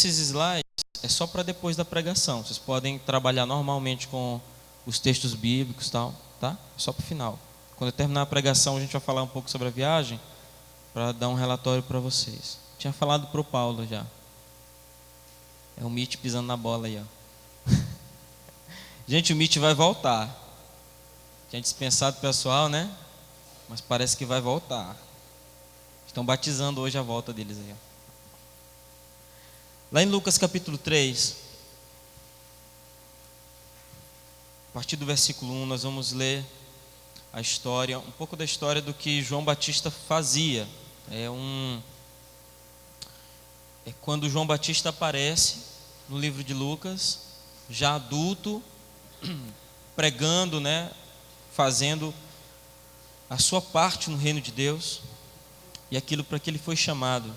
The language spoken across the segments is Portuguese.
esses slides é só para depois da pregação. Vocês podem trabalhar normalmente com os textos bíblicos e tal, tá? Só para o final. Quando eu terminar a pregação, a gente vai falar um pouco sobre a viagem, para dar um relatório para vocês. Tinha falado para o Paulo já. É o Mitch pisando na bola aí, ó. Gente, o Mitch vai voltar. Tinha dispensado o pessoal, né? Mas parece que vai voltar. Estão batizando hoje a volta deles aí, ó. Lá em Lucas capítulo 3, a partir do versículo 1, nós vamos ler a história, um pouco da história do que João Batista fazia. É quando João Batista aparece no livro de Lucas, já adulto, pregando, né, fazendo a sua parte no reino de Deus e aquilo para que ele foi chamado.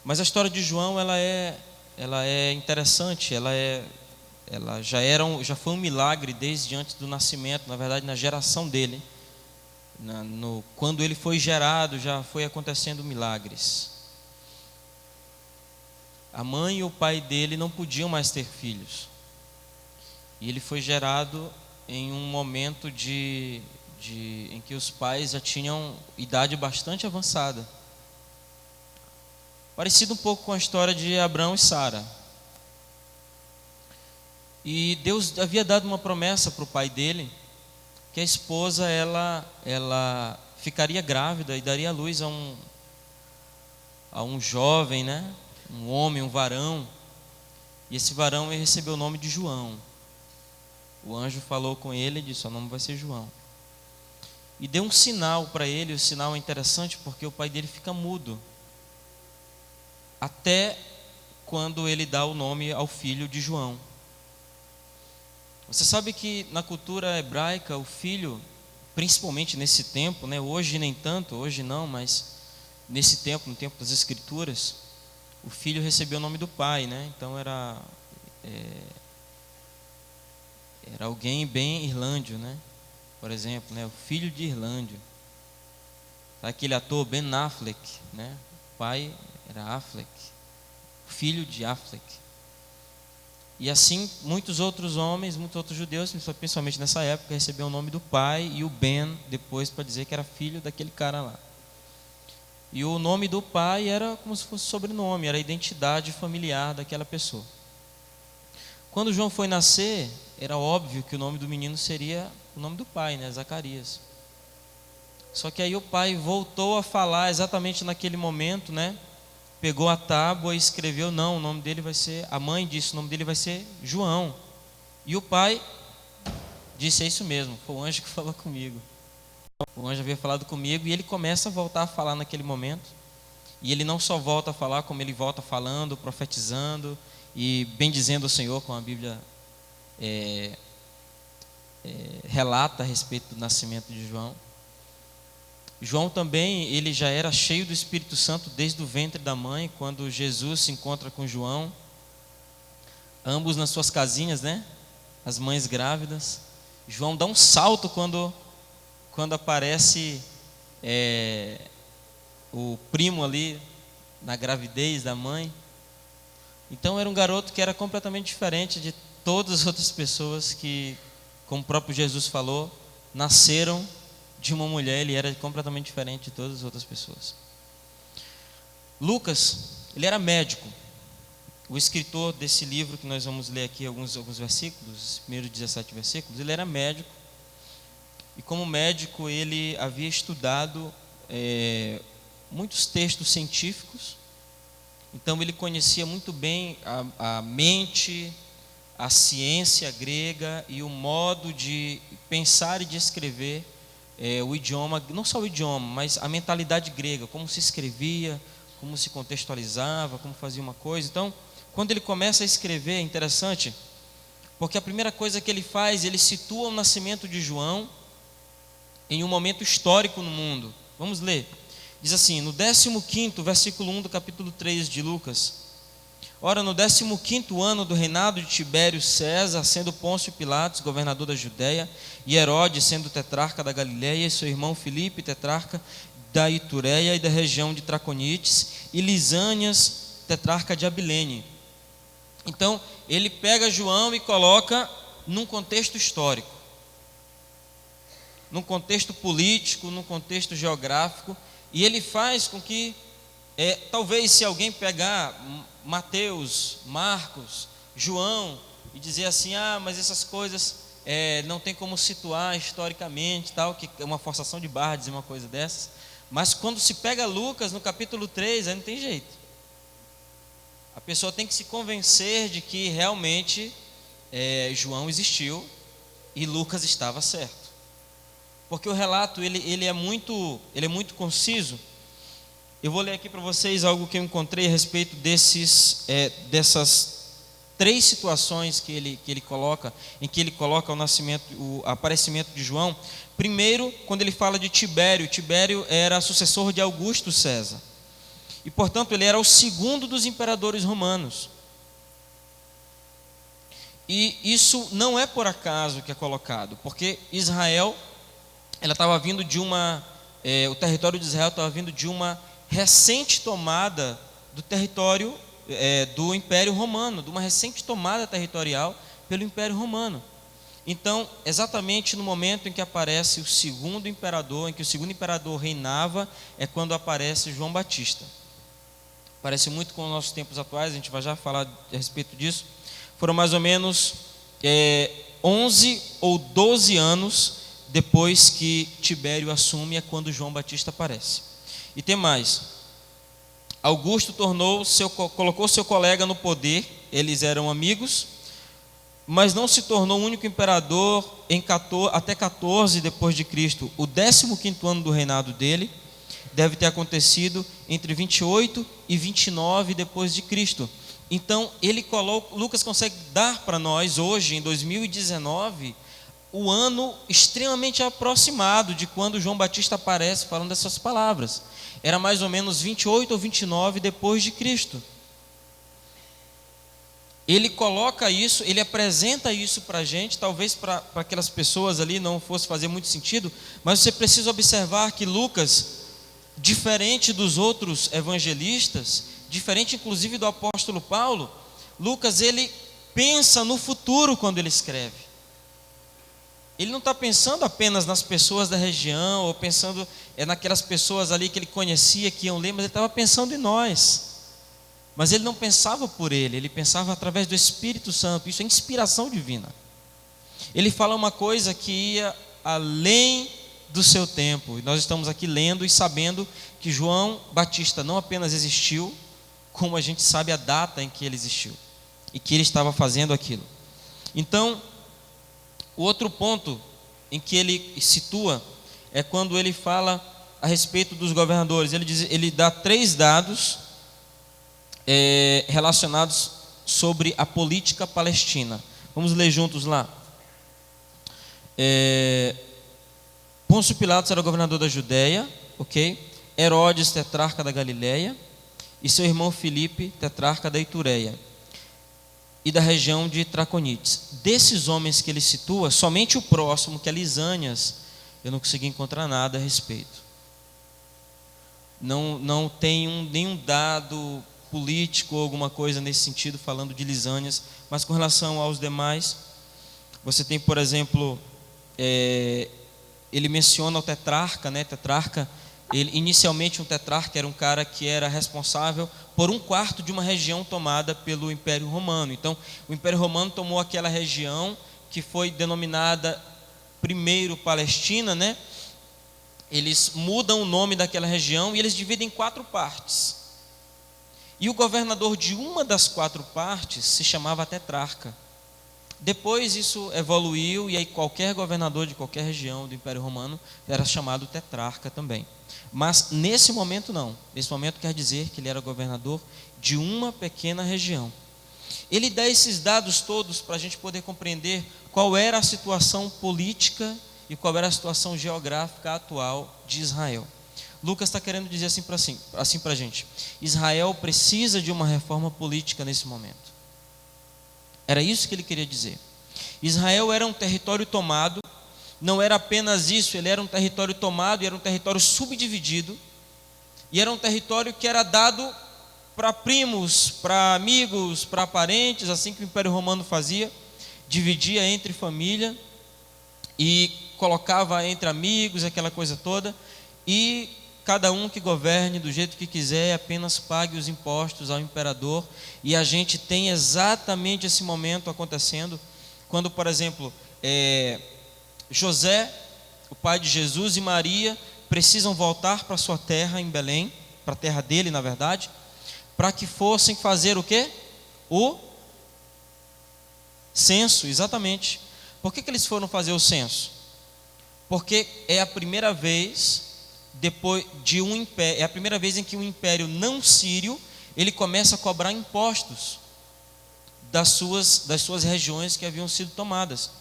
Mas a história de João, ela é interessante, ela já foi um milagre desde antes do nascimento, na verdade na geração dele. Quando ele foi gerado, já foi acontecendo milagres. A mãe e o pai dele não podiam mais ter filhos. E ele foi gerado em um momento em que os pais já tinham idade bastante avançada. Parecido um pouco com a história de Abraão e Sara. E Deus havia dado uma promessa para o pai dele, que a esposa ela ficaria grávida e daria à luz a um jovem, né? Um homem, um varão. E esse varão ele recebeu o nome de João. O anjo falou com ele e disse: o nome vai ser João. E deu um sinal para ele. O sinal é interessante porque o pai dele fica mudo até quando ele dá o nome ao filho de João. Você sabe que na cultura hebraica o filho, principalmente nesse tempo, né, hoje nem tanto, hoje não, mas nesse tempo, no tempo das escrituras, o filho recebeu o nome do pai, né? Então era alguém bem irlândio, né? Por exemplo, né, o filho de Irlândio. Sabe aquele ator Ben Affleck, né? O pai era Affleck, filho de Affleck. E assim, muitos outros homens, muitos outros judeus, principalmente nessa época, receberam o nome do pai e o Ben depois para dizer que era filho daquele cara lá. E o nome do pai era como se fosse sobrenome, era a identidade familiar daquela pessoa. Quando João foi nascer, era óbvio que o nome do menino seria o nome do pai, né? Zacarias. Só que aí o pai voltou a falar exatamente naquele momento, né? Pegou a tábua e escreveu: não, o nome dele vai ser, a mãe disse, o nome dele vai ser João. E o pai disse: é isso mesmo, foi o anjo que falou comigo. O anjo havia falado comigo. E ele começa a voltar a falar naquele momento. E ele não só volta a falar, como ele volta falando, profetizando e bendizendo o Senhor, como a Bíblia relata a respeito do nascimento de João. João também, ele já era cheio do Espírito Santo desde o ventre da mãe, quando Jesus se encontra com João, ambos nas suas casinhas, né? As mães grávidas. João dá um salto quando aparece o primo ali na gravidez da mãe. Então era um garoto que era completamente diferente de todas as outras pessoas que, como o próprio Jesus falou, nasceram de uma mulher. Ele era completamente diferente de todas as outras pessoas. Lucas, ele era médico. O escritor desse livro que nós vamos ler aqui, alguns versículos, os primeiros 17 versículos, ele era médico. E como médico ele havia estudado muitos textos científicos. Então ele conhecia muito bem a mente, a ciência grega e o modo de pensar e de escrever o idioma, não só o idioma, mas a mentalidade grega, como se escrevia, como se contextualizava, como fazia uma coisa. Então, quando ele começa a escrever, é interessante, porque a primeira coisa que ele faz, ele situa o nascimento de João em um momento histórico no mundo. Vamos ler. Diz assim, no 15º, versículo 1 do capítulo 3 de Lucas: ora, no 15º ano do reinado de Tibério César, sendo Pôncio Pilatos governador da Judéia, e Herodes sendo tetrarca da Galiléia, e seu irmão Filipe tetrarca da Itureia e da região de Traconites, e Lisânias tetrarca de Abilene. Então, ele pega João e coloca num contexto histórico, num contexto político, num contexto geográfico, e ele faz com que, talvez se alguém pegar Mateus, Marcos, João, e dizer assim, mas essas coisas não tem como situar historicamente, tal, que é uma forçação de barra dizer uma coisa dessas, mas quando se pega Lucas no capítulo 3, aí não tem jeito. A pessoa tem que se convencer de que realmente João existiu e Lucas estava certo. Porque o relato ele é muito conciso. Eu vou ler aqui para vocês algo que eu encontrei a respeito dessas 3 situações que ele coloca, em que ele coloca o aparecimento de João. Primeiro, quando ele fala de Tibério. Tibério era sucessor de Augusto César. E, portanto, ele era o segundo dos imperadores romanos. E isso não é por acaso que é colocado, porque Israel, ela estava vindo de o território de Israel estava vindo de uma recente tomada do território do Império Romano, de uma recente tomada territorial pelo Império Romano. Então, exatamente no momento em que aparece o segundo imperador, em que o segundo imperador reinava, é quando aparece João Batista. Parece muito com os nossos tempos atuais, a gente vai já falar a respeito disso. Foram mais ou menos 11 ou 12 anos depois que Tibério assume, é quando João Batista aparece. E tem mais. Augusto colocou seu colega no poder, eles eram amigos, mas não se tornou o único imperador até 14 depois de Cristo. O 15º ano do reinado dele deve ter acontecido entre 28 e 29 depois de Cristo. Então, Lucas consegue dar para nós hoje, em 2019, o ano extremamente aproximado de quando João Batista aparece falando essas palavras. Era mais ou menos 28 ou 29 depois de Cristo. Ele coloca isso, ele apresenta isso para a gente, talvez para aquelas pessoas ali não fosse fazer muito sentido, mas você precisa observar que Lucas, diferente dos outros evangelistas, diferente inclusive do apóstolo Paulo, Lucas ele pensa no futuro quando ele escreve. Ele não está pensando apenas nas pessoas da região, ou pensando naquelas pessoas ali que ele conhecia, que iam ler, mas ele estava pensando em nós. Mas ele não pensava por ele pensava através do Espírito Santo. Isso é inspiração divina. Ele fala uma coisa que ia além do seu tempo. E nós estamos aqui lendo e sabendo que João Batista não apenas existiu, como a gente sabe a data em que ele existiu e que ele estava fazendo aquilo. Então, o outro ponto em que ele situa é quando ele fala a respeito dos governadores. Ele dá 3 dados relacionados sobre a política palestina. Vamos ler juntos lá. Pôncio Pilatos era governador da Judéia, ok? Herodes, tetrarca da Galileia, e seu irmão Filipe, tetrarca da Itureia e da região de Traconites. Desses homens que ele situa, somente o próximo, que é Lisânias, eu não consegui encontrar nada a respeito. Não tem nenhum dado político ou alguma coisa nesse sentido falando de Lisânias, mas com relação aos demais, você tem, por exemplo, ele menciona o tetrarca, né? Tetrarca, inicialmente um tetrarca era um cara que era responsável por 1/4 de uma região tomada pelo Império Romano. Então, o Império Romano tomou aquela região que foi denominada primeiro Palestina, né? Eles mudam o nome daquela região e eles dividem em 4 partes. E o governador de uma das 4 partes se chamava tetrarca. Depois isso evoluiu e aí qualquer governador de qualquer região do Império Romano era chamado tetrarca também. Mas nesse momento não. Nesse momento quer dizer que ele era governador de uma pequena região. Ele dá esses dados todos para a gente poder compreender qual era a situação política e qual era a situação geográfica atual de Israel. Lucas está querendo dizer assim para a gente: Israel precisa de uma reforma política nesse momento. Era isso que ele queria dizer. Israel era um território tomado, não era apenas isso, ele era um território tomado e era um território subdividido, e era um território que era dado para primos, para amigos, para parentes, assim que o Império Romano fazia, dividia entre família e colocava entre amigos, aquela coisa toda, e cada um que governe do jeito que quiser, apenas pague os impostos ao imperador. E a gente tem exatamente esse momento acontecendo, quando, por exemplo, José, o pai de Jesus, e Maria precisam voltar para sua terra em Belém, para a terra dele, na verdade, para que fossem fazer o quê? O censo, exatamente. Por que eles foram fazer o censo? Porque é a primeira vez depois de um império, é a primeira vez em que um império não sírio, ele começa a cobrar impostos das suas regiões que haviam sido tomadas.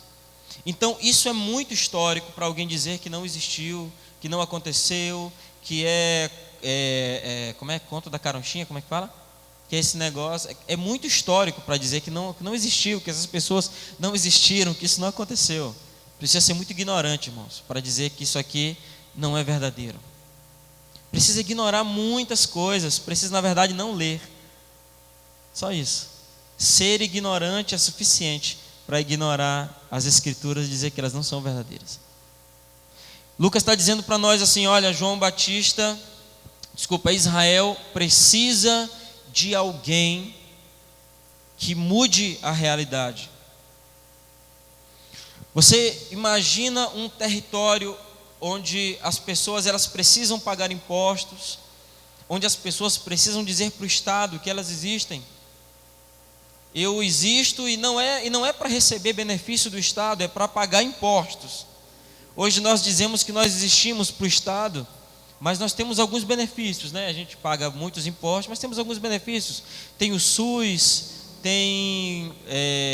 Então isso é muito histórico para alguém dizer que não existiu, que não aconteceu, que como é conto da caronchinha, como é que fala? Que esse negócio é muito histórico para dizer que não existiu, que essas pessoas não existiram, que isso não aconteceu. Precisa ser muito ignorante, irmãos, para dizer que isso aqui não é verdadeiro. Precisa ignorar muitas coisas, precisa na verdade não ler. Só isso. Ser ignorante é suficiente para ignorar as escrituras e dizer que elas não são verdadeiras. Lucas está dizendo para nós assim: olha, Israel precisa de alguém que mude a realidade. Você imagina um território onde as pessoas elas precisam pagar impostos, onde as pessoas precisam dizer para o Estado que elas existem. Eu existo e não é para receber benefício do Estado, é para pagar impostos. Hoje nós dizemos que nós existimos para o Estado, mas nós temos alguns benefícios, né? A gente paga muitos impostos, mas temos alguns benefícios. Tem o SUS, tem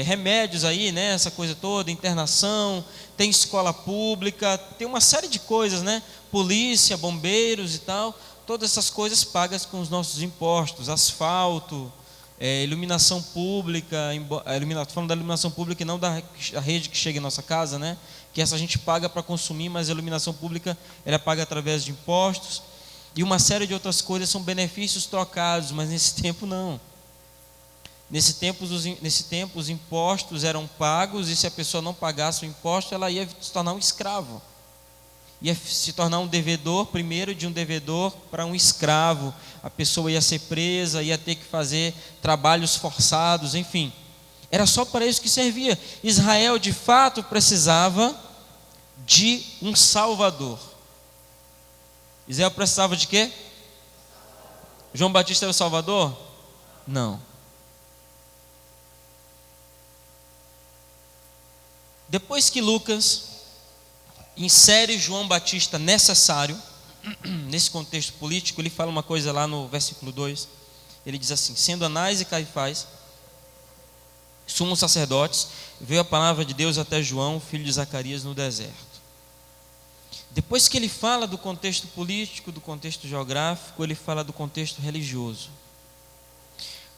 remédios aí, né? Essa coisa toda, internação, tem escola pública, tem uma série de coisas, né? Polícia, bombeiros e tal, todas essas coisas pagas com os nossos impostos, asfalto, iluminação pública, falando da iluminação pública e não da rede que chega em nossa casa, né? Que essa a gente paga para consumir, mas a iluminação pública ela é paga através de impostos, e uma série de outras coisas são benefícios trocados, mas nesse tempo não. Nesse tempo os impostos eram pagos, e se a pessoa não pagasse o imposto, ela ia se tornar um escravo. Ia se tornar um devedor, primeiro de um devedor para um escravo. A pessoa ia ser presa, ia ter que fazer trabalhos forçados, enfim. Era só para isso que servia. Israel de fato precisava de um Salvador. Israel precisava de quê? João Batista era o Salvador? Não. Depois que Lucas insere João Batista necessário, nesse contexto político, ele fala uma coisa lá no versículo 2. Ele diz assim: sendo Anás e Caifás sumos sacerdotes, veio a palavra de Deus até João, filho de Zacarias, no deserto. Depois que ele fala do contexto político, do contexto geográfico, ele fala do contexto religioso.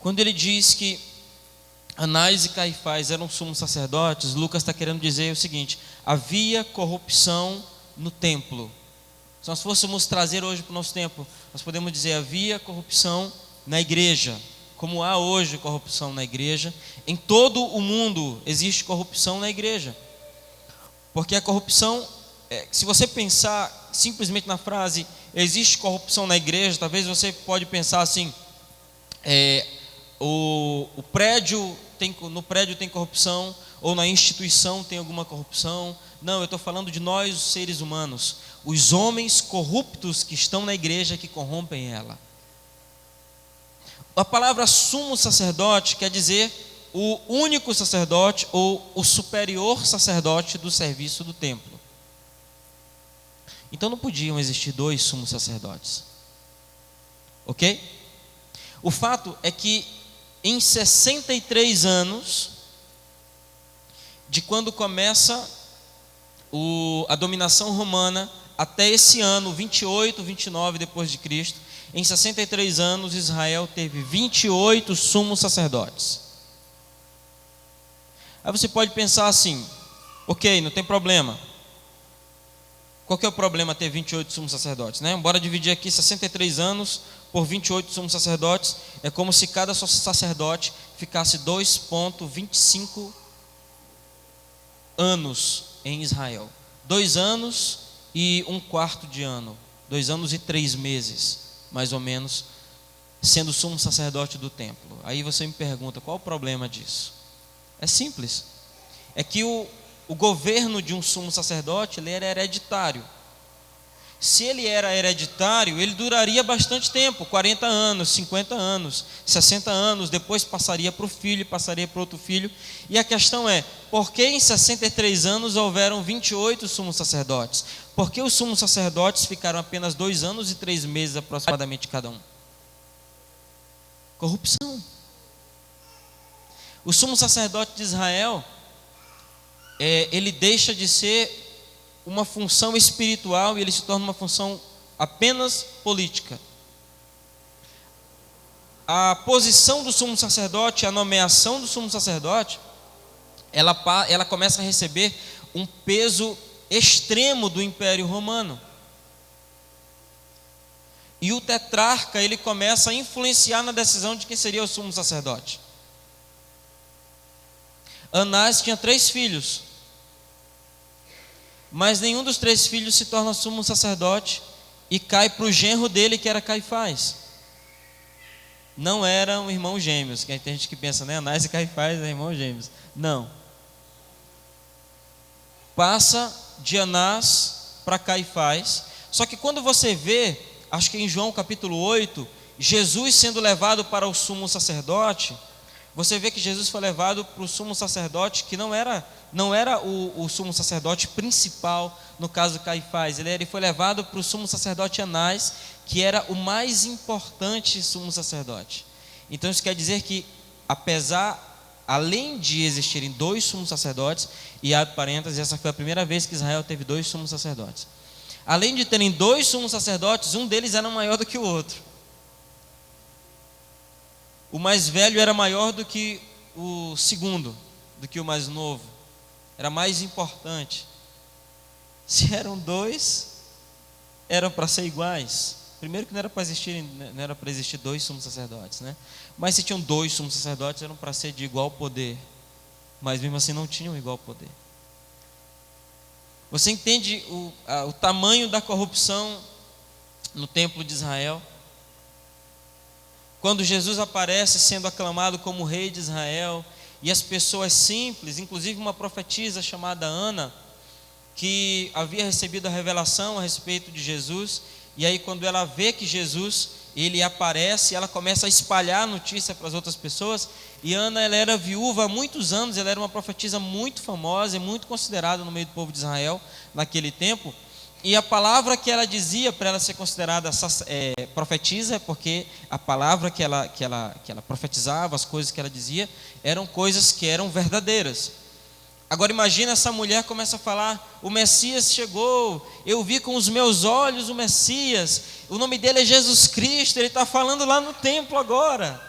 Quando ele diz que Anás e Caifás eram sumos sacerdotes, Lucas está querendo dizer o seguinte: havia corrupção no templo. Se nós fôssemos trazer hoje para o nosso tempo, nós podemos dizer: havia corrupção na igreja, como há hoje corrupção na igreja. Em todo o mundo existe corrupção na igreja, porque a corrupção, se você pensar simplesmente na frase existe corrupção na igreja, talvez você pode pensar assim: no prédio tem corrupção, ou na instituição tem alguma corrupção. Não, eu estou falando de nós, os seres humanos, os homens corruptos que estão na igreja, que corrompem ela. A palavra sumo sacerdote quer dizer o único sacerdote ou o superior sacerdote do serviço do templo. Então não podiam existir dois sumos sacerdotes, ok? O fato é que em 63 anos, de quando começa a dominação romana, até esse ano, 28, 29 depois de Cristo, em 63 anos, Israel teve 28 sumos sacerdotes. Aí você pode pensar assim: ok, não tem problema. Qual que é o problema ter 28 sumos sacerdotes, né? Bora dividir aqui 63 anos por 28 sumos sacerdotes, é como se cada sacerdote ficasse 2,25 anos em Israel. 2 anos e 1/4 de ano. 2 anos e 3 meses, mais ou menos, sendo sumo sacerdote do templo. Aí você me pergunta, qual o problema disso? É simples. É que o governo de um sumo sacerdote, ele era hereditário. Se ele era hereditário, ele duraria bastante tempo, 40 anos, 50 anos, 60 anos, depois passaria para o filho, passaria para outro filho. E a questão é, por que em 63 anos houveram 28 sumos sacerdotes? Por que os sumos sacerdotes ficaram apenas 2 anos e 3 meses aproximadamente cada um? Corrupção. O sumo sacerdote de Israel, ele deixa de ser uma função espiritual e ele se torna uma função apenas política. A posição do sumo sacerdote, a nomeação do sumo sacerdote, ela começa a receber um peso extremo do Império Romano. E o tetrarca, ele começa a influenciar na decisão de quem seria o sumo sacerdote. Anás tinha 3 filhos, mas nenhum dos 3 filhos se torna sumo sacerdote e cai para o genro dele, que era Caifás. Não eram irmãos gêmeos, que tem gente que pensa, né? Anás e Caifás eram irmãos gêmeos. Não. Passa de Anás para Caifás. Só que quando você vê, acho que em João capítulo 8, Jesus sendo levado para o sumo sacerdote, você vê que Jesus foi levado para o sumo sacerdote, que não era o sumo sacerdote principal, no caso de Caifás. Ele foi levado para o sumo sacerdote Anás, que era o mais importante sumo sacerdote. Então isso quer dizer que, além de existirem 2 sumos sacerdotes, e abre parênteses, essa foi a primeira vez que Israel teve 2 sumos sacerdotes. Além de terem 2 sumos sacerdotes, um deles era maior do que o outro. O mais velho era maior do que o segundo, do que o mais novo. Era mais importante. Se eram 2, eram para ser iguais. Primeiro que não era para existir 2 sumos sacerdotes, né? Mas se tinham 2 sumos sacerdotes, eram para ser de igual poder. Mas mesmo assim não tinham igual poder. Você entende o tamanho da corrupção no templo de Israel? Quando Jesus aparece sendo aclamado como rei de Israel, e as pessoas simples, inclusive uma profetisa chamada Ana, que havia recebido a revelação a respeito de Jesus, e aí quando ela vê que Jesus, ele aparece, ela começa a espalhar a notícia para as outras pessoas. E Ana, ela era viúva há muitos anos, ela era uma profetisa muito famosa e muito considerada no meio do povo de Israel naquele tempo. E a palavra que ela dizia para ela ser considerada profetisa, porque a palavra que ela profetizava, as coisas que ela dizia, eram coisas que eram verdadeiras. Agora imagina, essa mulher começa a falar, o Messias chegou, eu vi com os meus olhos o Messias, o nome dele é Jesus Cristo, ele está falando lá no templo agora.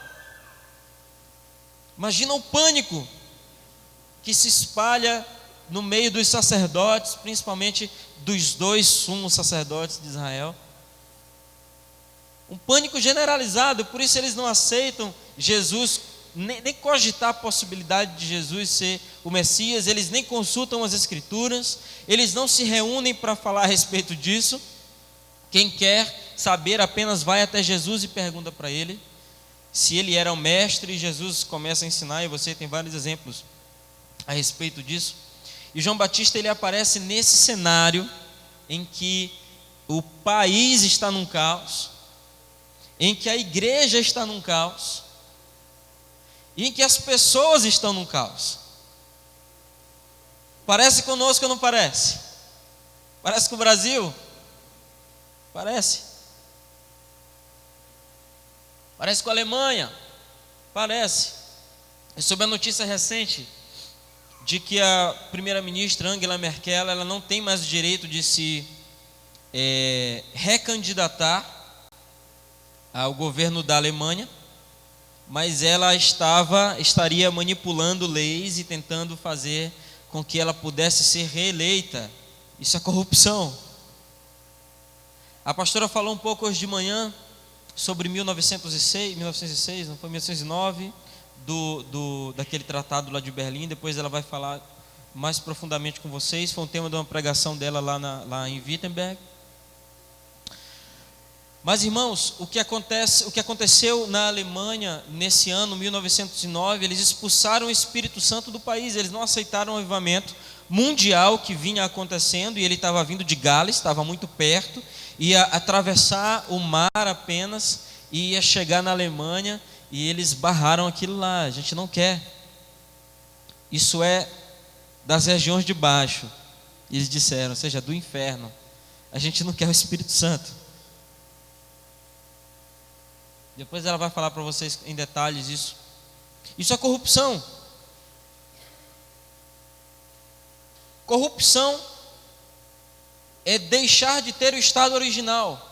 Imagina o pânico que se espalha no meio dos sacerdotes, principalmente dos 2 sumos sacerdotes de Israel. Um pânico generalizado, por isso eles não aceitam Jesus, nem cogitar a possibilidade de Jesus ser o Messias. Eles nem consultam as Escrituras, eles não se reúnem para falar a respeito disso. Quem quer saber apenas vai até Jesus e pergunta para ele se ele era o mestre, e Jesus começa a ensinar, e você tem vários exemplos a respeito disso. E João Batista, ele aparece nesse cenário em que o país está num caos, em que a igreja está num caos, e em que as pessoas estão num caos. Parece conosco ou não parece? Parece com o Brasil? Parece. Parece com a Alemanha? Parece. Eu soube a notícia recente de que a primeira-ministra Angela Merkel, ela não tem mais o direito de se recandidatar ao governo da Alemanha, mas ela estaria manipulando leis e tentando fazer com que ela pudesse ser reeleita. Isso é corrupção. A pastora falou um pouco hoje de manhã sobre 1906, não foi 1909, daquele tratado lá de Berlim. Depois ela vai falar mais profundamente com vocês. Foi um tema de uma pregação dela lá em Wittenberg. Mas, irmãos, o que aconteceu na Alemanha nesse ano, 1909, eles expulsaram o Espírito Santo do país. Eles não aceitaram o avivamento mundial que vinha acontecendo, e ele estava vindo de Gales, estava muito perto, ia atravessar o mar apenas, e ia chegar na Alemanha, e eles barraram aquilo lá. A gente não quer. Isso é das regiões de baixo. Eles disseram, ou seja, do inferno. A gente não quer o Espírito Santo. Depois ela vai falar para vocês em detalhes isso. Isso é corrupção. Corrupção é deixar de ter o estado original.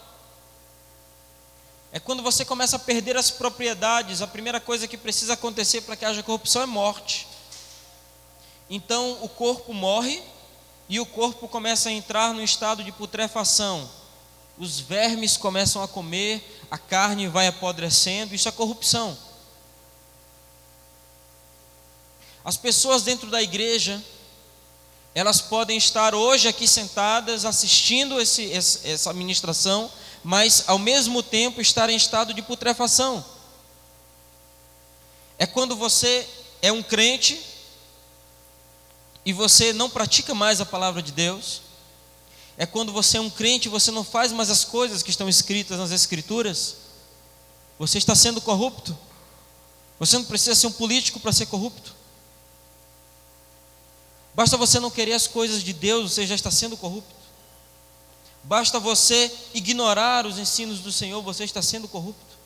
É quando você começa a perder as propriedades. A primeira coisa que precisa acontecer para que haja corrupção é morte. Então o corpo morre e o corpo começa a entrar no estado de putrefação. Os vermes começam a comer, a carne vai apodrecendo. Isso é corrupção. As pessoas dentro da igreja, elas podem estar hoje aqui sentadas assistindo essa ministração, mas ao mesmo tempo estar em estado de putrefação. É quando você é um crente e você não pratica mais a palavra de Deus. É quando você é um crente e você não faz mais as coisas que estão escritas nas Escrituras. Você está sendo corrupto. Você não precisa ser um político para ser corrupto. Basta você não querer as coisas de Deus, você já está sendo corrupto. Basta você ignorar os ensinos do Senhor, você está sendo corrupto.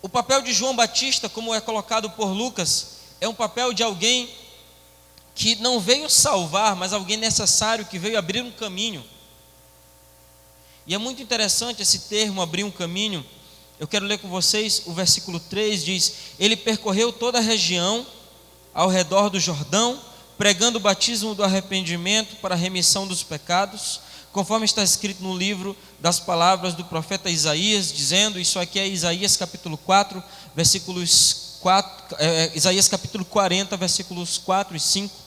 O papel de João Batista, como é colocado por Lucas, é um papel de alguém que não veio salvar, mas alguém necessário, que veio abrir um caminho. E é muito interessante esse termo, abrir um caminho. Eu quero ler com vocês o versículo 3, diz: ele percorreu toda a região ao redor do Jordão, pregando o batismo do arrependimento para a remissão dos pecados, conforme está escrito no livro das palavras do profeta Isaías, dizendo, isso aqui é Isaías capítulo 4, versículos 4, Isaías capítulo 40, versículos 4 e 5,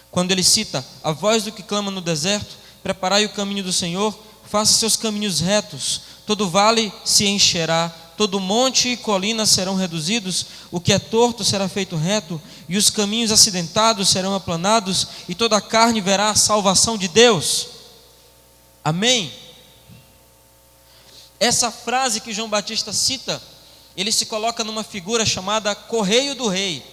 quando ele cita: a voz do que clama no deserto, preparai o caminho do Senhor, faça seus caminhos retos, todo vale se encherá, todo monte e colina serão reduzidos, o que é torto será feito reto, e os caminhos acidentados serão aplanados, e toda a carne verá a salvação de Deus. Amém? Essa frase que João Batista cita, ele se coloca numa figura chamada Correio do Rei.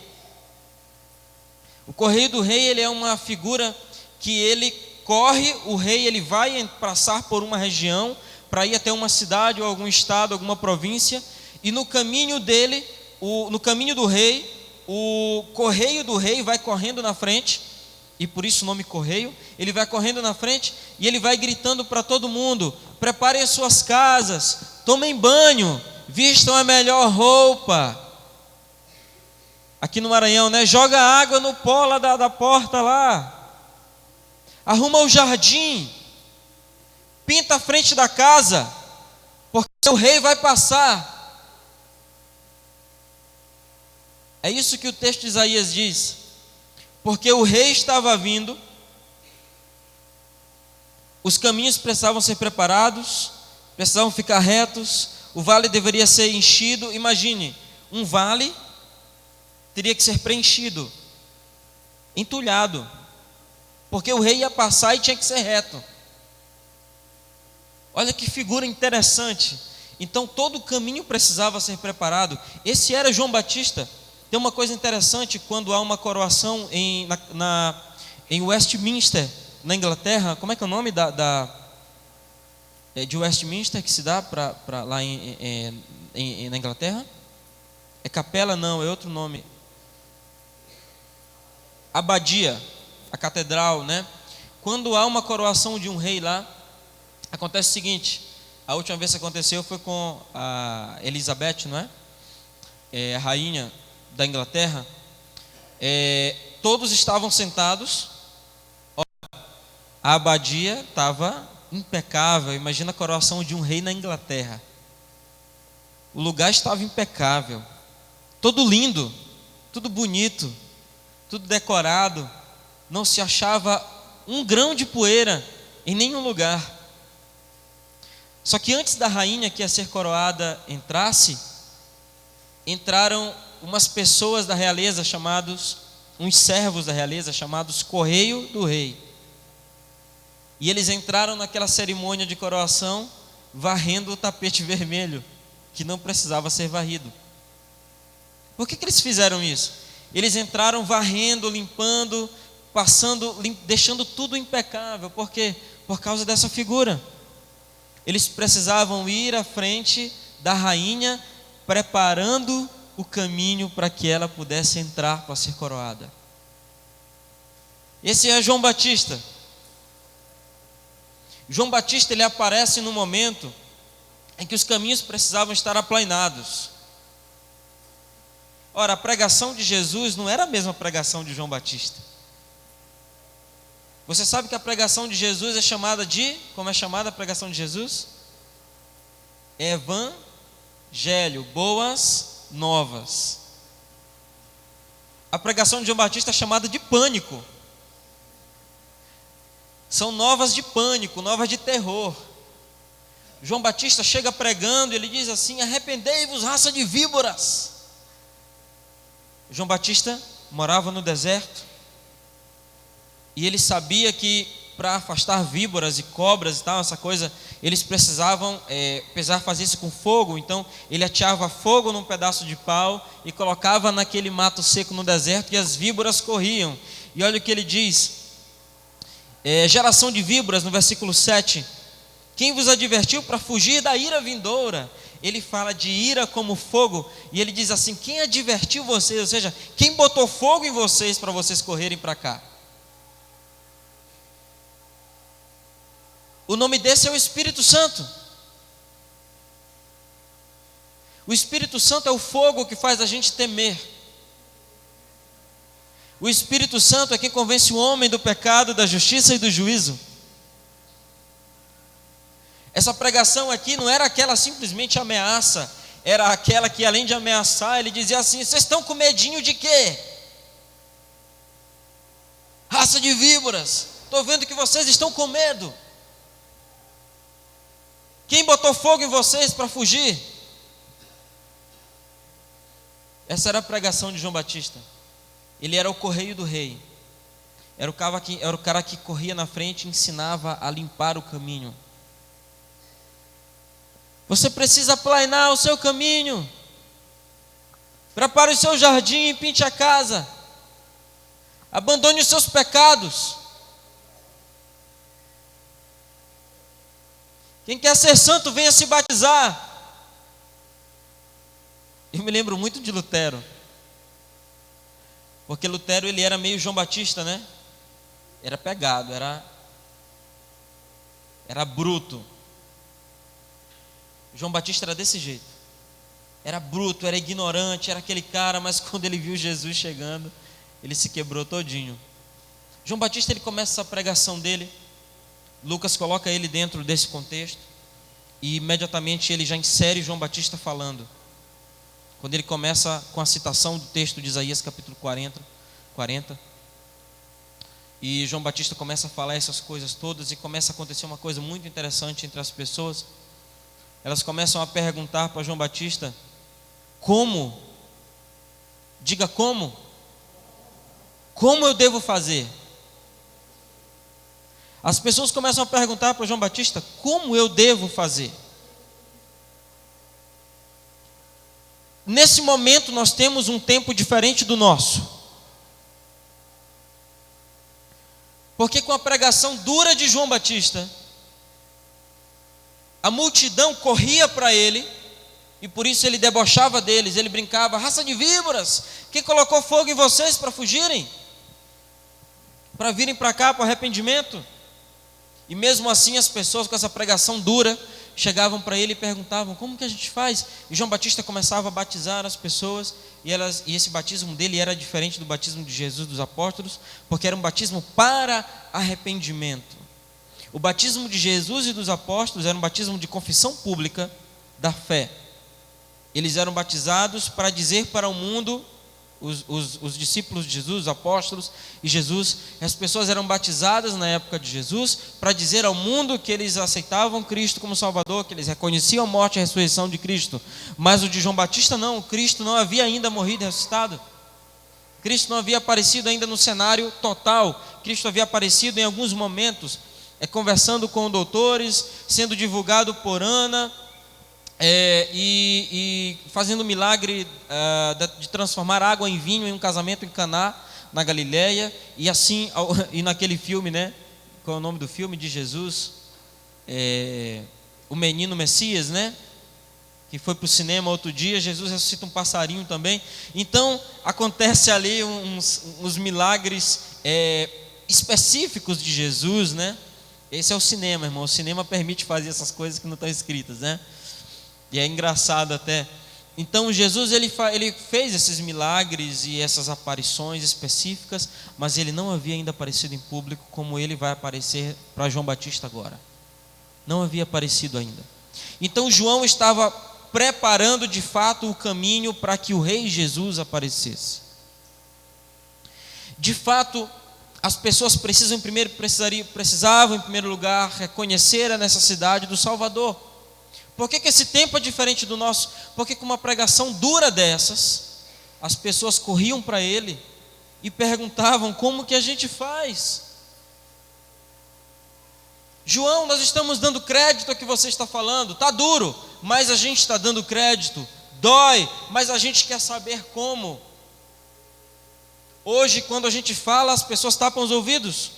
O Correio do Rei, ele é uma figura que ele corre, o rei ele vai passar por uma região para ir até uma cidade ou algum estado, alguma província, e no caminho dele, no caminho do rei, o correio do rei vai correndo na frente, e por isso o nome correio. Ele vai correndo na frente e ele vai gritando para todo mundo: preparem as suas casas, tomem banho, vistam a melhor roupa. Aqui no Maranhão, né? Joga água no pó lá da porta lá. Arruma o jardim. Pinta a frente da casa, porque o rei vai passar. É isso que o texto de Isaías diz. Porque o rei estava vindo, os caminhos precisavam ser preparados, precisavam ficar retos, o vale deveria ser enchido. Imagine, um vale teria que ser preenchido, entulhado, porque o rei ia passar e tinha que ser reto. Olha que figura interessante. Então todo o caminho precisava ser preparado. Esse era João Batista. Tem uma coisa interessante: quando há uma coroação em Westminster, na Inglaterra, como é que é o nome de Westminster que se dá para lá na Inglaterra? É capela? Não, é outro nome. Abadia, a catedral, né? Quando há uma coroação de um rei lá, acontece o seguinte: a última vez que aconteceu foi com a Elizabeth, não é? A rainha da Inglaterra. Todos estavam sentados. A abadia estava impecável. Imagina a coroação de um rei na Inglaterra. O lugar estava impecável, todo lindo, tudo bonito, tudo decorado. Não se achava um grão de poeira em nenhum lugar. Só que antes da rainha que ia ser coroada entrasse, entraram umas pessoas da realeza chamados, uns servos da realeza chamados Correio do Rei. E eles entraram naquela cerimônia de coroação varrendo o tapete vermelho, que não precisava ser varrido. Por que eles fizeram isso? Eles entraram varrendo, limpando, passando, deixando tudo impecável. Por quê? Por causa dessa figura. Eles precisavam ir à frente da rainha, preparando o caminho para que ela pudesse entrar para ser coroada. Esse é João Batista. João Batista, ele aparece no momento em que os caminhos precisavam estar aplainados. Ora, a pregação de Jesus não era a mesma pregação de João Batista. Você sabe que a pregação de Jesus é chamada de... Como é chamada a pregação de Jesus? Evangelho, boas novas. A pregação de João Batista é chamada de pânico. São novas de pânico, novas de terror. João Batista chega pregando e ele diz assim: arrependei-vos, raça de víboras. João Batista morava no deserto e ele sabia que para afastar víboras e cobras e tal, essa coisa, eles precisavam fazer isso com fogo. Então ele ateava fogo num pedaço de pau e colocava naquele mato seco no deserto e as víboras corriam. E olha o que ele diz, geração de víboras, no versículo 7: quem vos advertiu para fugir da ira vindoura? Ele fala de ira como fogo, e ele diz assim: quem advertiu vocês? Ou seja, quem botou fogo em vocês para vocês correrem para cá? O nome desse é o Espírito Santo. O Espírito Santo é o fogo que faz a gente temer. O Espírito Santo é quem convence o homem do pecado, da justiça e do juízo. Essa pregação aqui não era aquela simplesmente ameaça, era aquela que, além de ameaçar, ele dizia assim: vocês estão com medinho de quê? Raça de víboras, estou vendo que vocês estão com medo. Quem botou fogo em vocês para fugir? Essa era a pregação de João Batista. Ele era o correio do rei. Era o cara que corria na frente e ensinava a limpar o caminho. Você precisa aplainar o seu caminho. Prepare o seu jardim e pinte a casa. Abandone os seus pecados. Quem quer ser santo, venha se batizar. Eu me lembro muito de Lutero. Porque Lutero, ele era meio João Batista, né? Era pegado, era bruto. João Batista era desse jeito. Era bruto, era ignorante, era aquele cara, mas quando ele viu Jesus chegando, ele se quebrou todinho. João Batista, ele começa essa pregação dele. Lucas coloca ele dentro desse contexto e imediatamente ele já insere João Batista falando. Quando ele começa com a citação do texto de Isaías capítulo 40, e João Batista começa a falar essas coisas todas, e começa a acontecer uma coisa muito interessante entre as pessoas. Elas começam a perguntar para João Batista: como? Diga como? Como eu devo fazer? As pessoas começam a perguntar para João Batista: como eu devo fazer? Nesse momento nós temos um tempo diferente do nosso. Porque com a pregação dura de João Batista, a multidão corria para ele, e por isso ele debochava deles, ele brincava: raça de víboras, quem colocou fogo em vocês para fugirem? Para virem para cá para o arrependimento? E mesmo assim as pessoas com essa pregação dura chegavam para ele e perguntavam: como que a gente faz? E João Batista começava a batizar as pessoas, e esse batismo dele era diferente do batismo de Jesus, dos apóstolos, porque era um batismo para arrependimento. O batismo de Jesus e dos apóstolos era um batismo de confissão pública da fé. Eles eram batizados para dizer para o mundo, os discípulos de Jesus, os apóstolos e Jesus, as pessoas eram batizadas na época de Jesus para dizer ao mundo que eles aceitavam Cristo como Salvador, que eles reconheciam a morte e a ressurreição de Cristo. Mas o de João Batista não, Cristo não havia ainda morrido e ressuscitado. Cristo não havia aparecido ainda no cenário total. Cristo havia aparecido em alguns momentos, conversando com doutores, sendo divulgado por Ana, e fazendo o milagre de transformar água em vinho em um casamento em Caná, na Galileia. E assim, e naquele filme, né? Qual é o nome do filme de Jesus? O Menino Messias, né? Que foi para o cinema outro dia. Jesus ressuscita um passarinho também. Então acontece ali uns milagres específicos de Jesus, né? Esse é o cinema, irmão. O cinema permite fazer essas coisas que não estão escritas, né? E é engraçado até. Então Jesus ele fez esses milagres e essas aparições específicas, mas ele não havia ainda aparecido em público como ele vai aparecer para João Batista agora. Não havia aparecido ainda. Então João estava preparando de fato o caminho para que o Rei Jesus aparecesse. De fato, as pessoas precisavam em primeiro lugar reconhecer a necessidade do Salvador. Por que esse tempo é diferente do nosso? Porque com uma pregação dura dessas, as pessoas corriam para ele e perguntavam: como que a gente faz? João, nós estamos dando crédito ao que você está falando. Está duro, mas a gente está dando crédito. Dói, mas a gente quer saber como. Hoje, quando a gente fala, as pessoas tapam os ouvidos.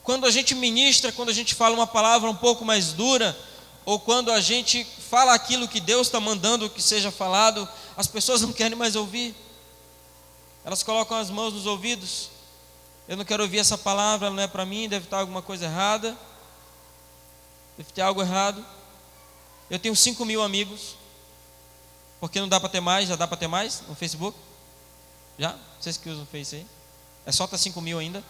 Quando a gente ministra, quando a gente fala uma palavra um pouco mais dura, ou quando a gente fala aquilo que Deus está mandando que seja falado, as pessoas não querem mais ouvir. Elas colocam as mãos nos ouvidos. Eu não quero ouvir essa palavra, ela não é para mim, deve estar alguma coisa errada. Deve ter algo errado. Eu tenho 5.000 amigos. Porque não dá para ter mais? Já dá para ter mais no Facebook? Já? Vocês que usam o Face aí? É só estar 5.000 ainda?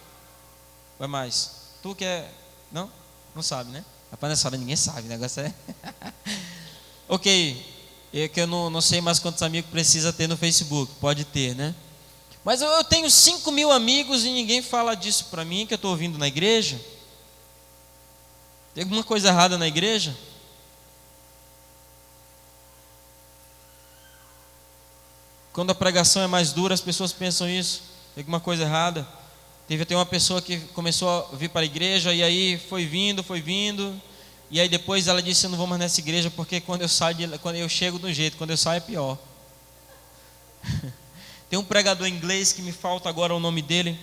Ou é mais? Tu que é... Não? Não sabe, né? Rapaz, nessa hora ninguém sabe, o negócio é... Ok, que eu não sei mais quantos amigos precisa ter no Facebook. Pode ter, né? Mas eu tenho 5.000 amigos e ninguém fala disso para mim, que eu estou ouvindo na igreja. Tem alguma coisa errada na igreja? Quando a pregação é mais dura, as pessoas pensam isso. Tem alguma coisa errada. Teve até uma pessoa que começou a vir para a igreja, e aí foi vindo, e aí depois ela disse: eu não vou mais nessa igreja, porque quando eu chego do jeito, quando eu saio é pior. Tem um pregador inglês que me falta agora o nome dele.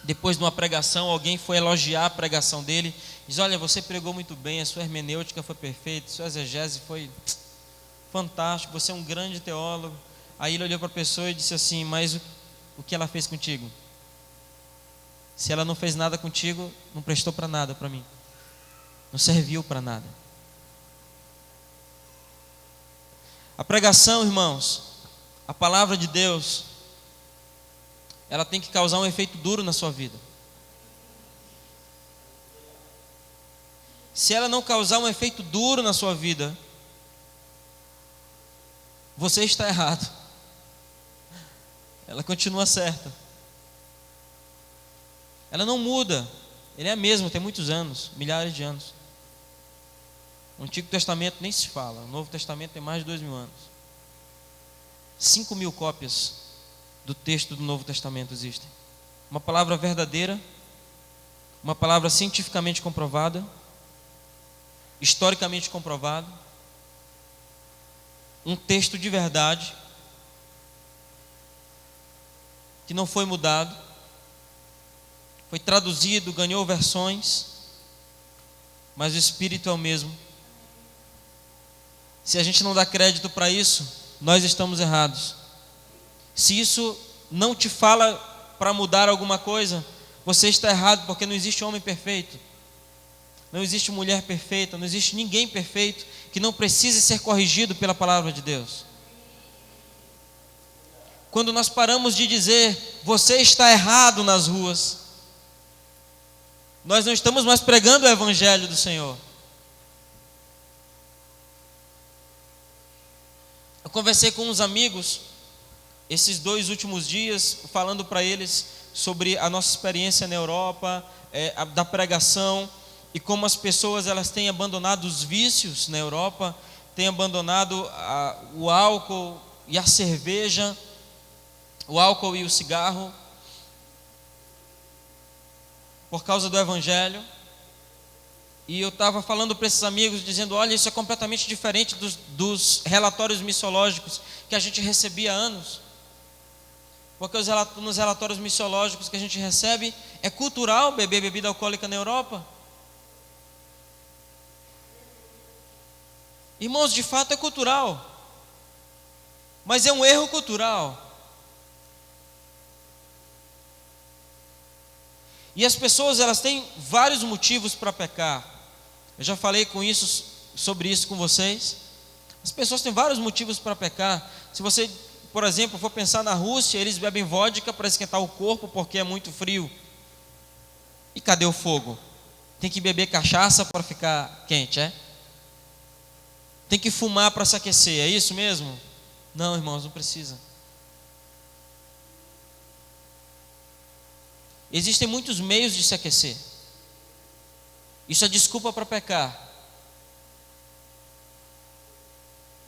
Depois de uma pregação, alguém foi elogiar a pregação dele. Diz: olha, você pregou muito bem, a sua hermenêutica foi perfeita, a sua exegese foi fantástico, você é um grande teólogo. Aí ele olhou para a pessoa e disse assim: mas o que ela fez contigo? Se ela não fez nada contigo, não prestou para nada para mim. Não serviu para nada. A pregação, irmãos, a palavra de Deus, ela tem que causar um efeito duro na sua vida. Se ela não causar um efeito duro na sua vida, você está errado. Ela continua certa. Ela não muda. Ele é a mesma, tem muitos anos, milhares de anos. O Antigo Testamento nem se fala. O Novo Testamento tem mais de 2.000 anos. 5.000 cópias do texto do Novo Testamento existem. Uma palavra verdadeira, uma palavra cientificamente comprovada, historicamente comprovada, um texto de verdade, que não foi mudado, foi traduzido, ganhou versões, mas o Espírito é o mesmo. Se a gente não dá crédito para isso, nós estamos errados. Se isso não te fala para mudar alguma coisa, você está errado, porque não existe homem perfeito, não existe mulher perfeita, não existe ninguém perfeito que não precise ser corrigido pela palavra de Deus. Quando nós paramos de dizer: você está errado nas ruas, Nós não estamos mais pregando o evangelho do Senhor. Eu conversei com uns amigos esses 2 últimos dias, falando para eles sobre a nossa experiência na Europa, da pregação, e como as pessoas elas têm abandonado os vícios na Europa, têm abandonado o álcool e a cerveja, o álcool e o cigarro, por causa do evangelho. E eu estava falando para esses amigos, dizendo: olha, isso é completamente diferente dos relatórios missiológicos que a gente recebia há anos. Porque nos relatórios missiológicos que a gente recebe, é cultural beber bebida alcoólica na Europa. Irmãos, de fato é cultural, mas é um erro cultural. E as pessoas elas têm vários motivos para pecar. Eu já falei sobre isso com vocês. As pessoas têm vários motivos para pecar. Se você, por exemplo, for pensar na Rússia, eles bebem vodka para esquentar o corpo porque é muito frio. E cadê o fogo? Tem que beber cachaça para ficar quente, é? Tem que fumar para se aquecer, é isso mesmo? Não, irmãos, não precisa. Existem muitos meios de se aquecer. Isso é desculpa para pecar.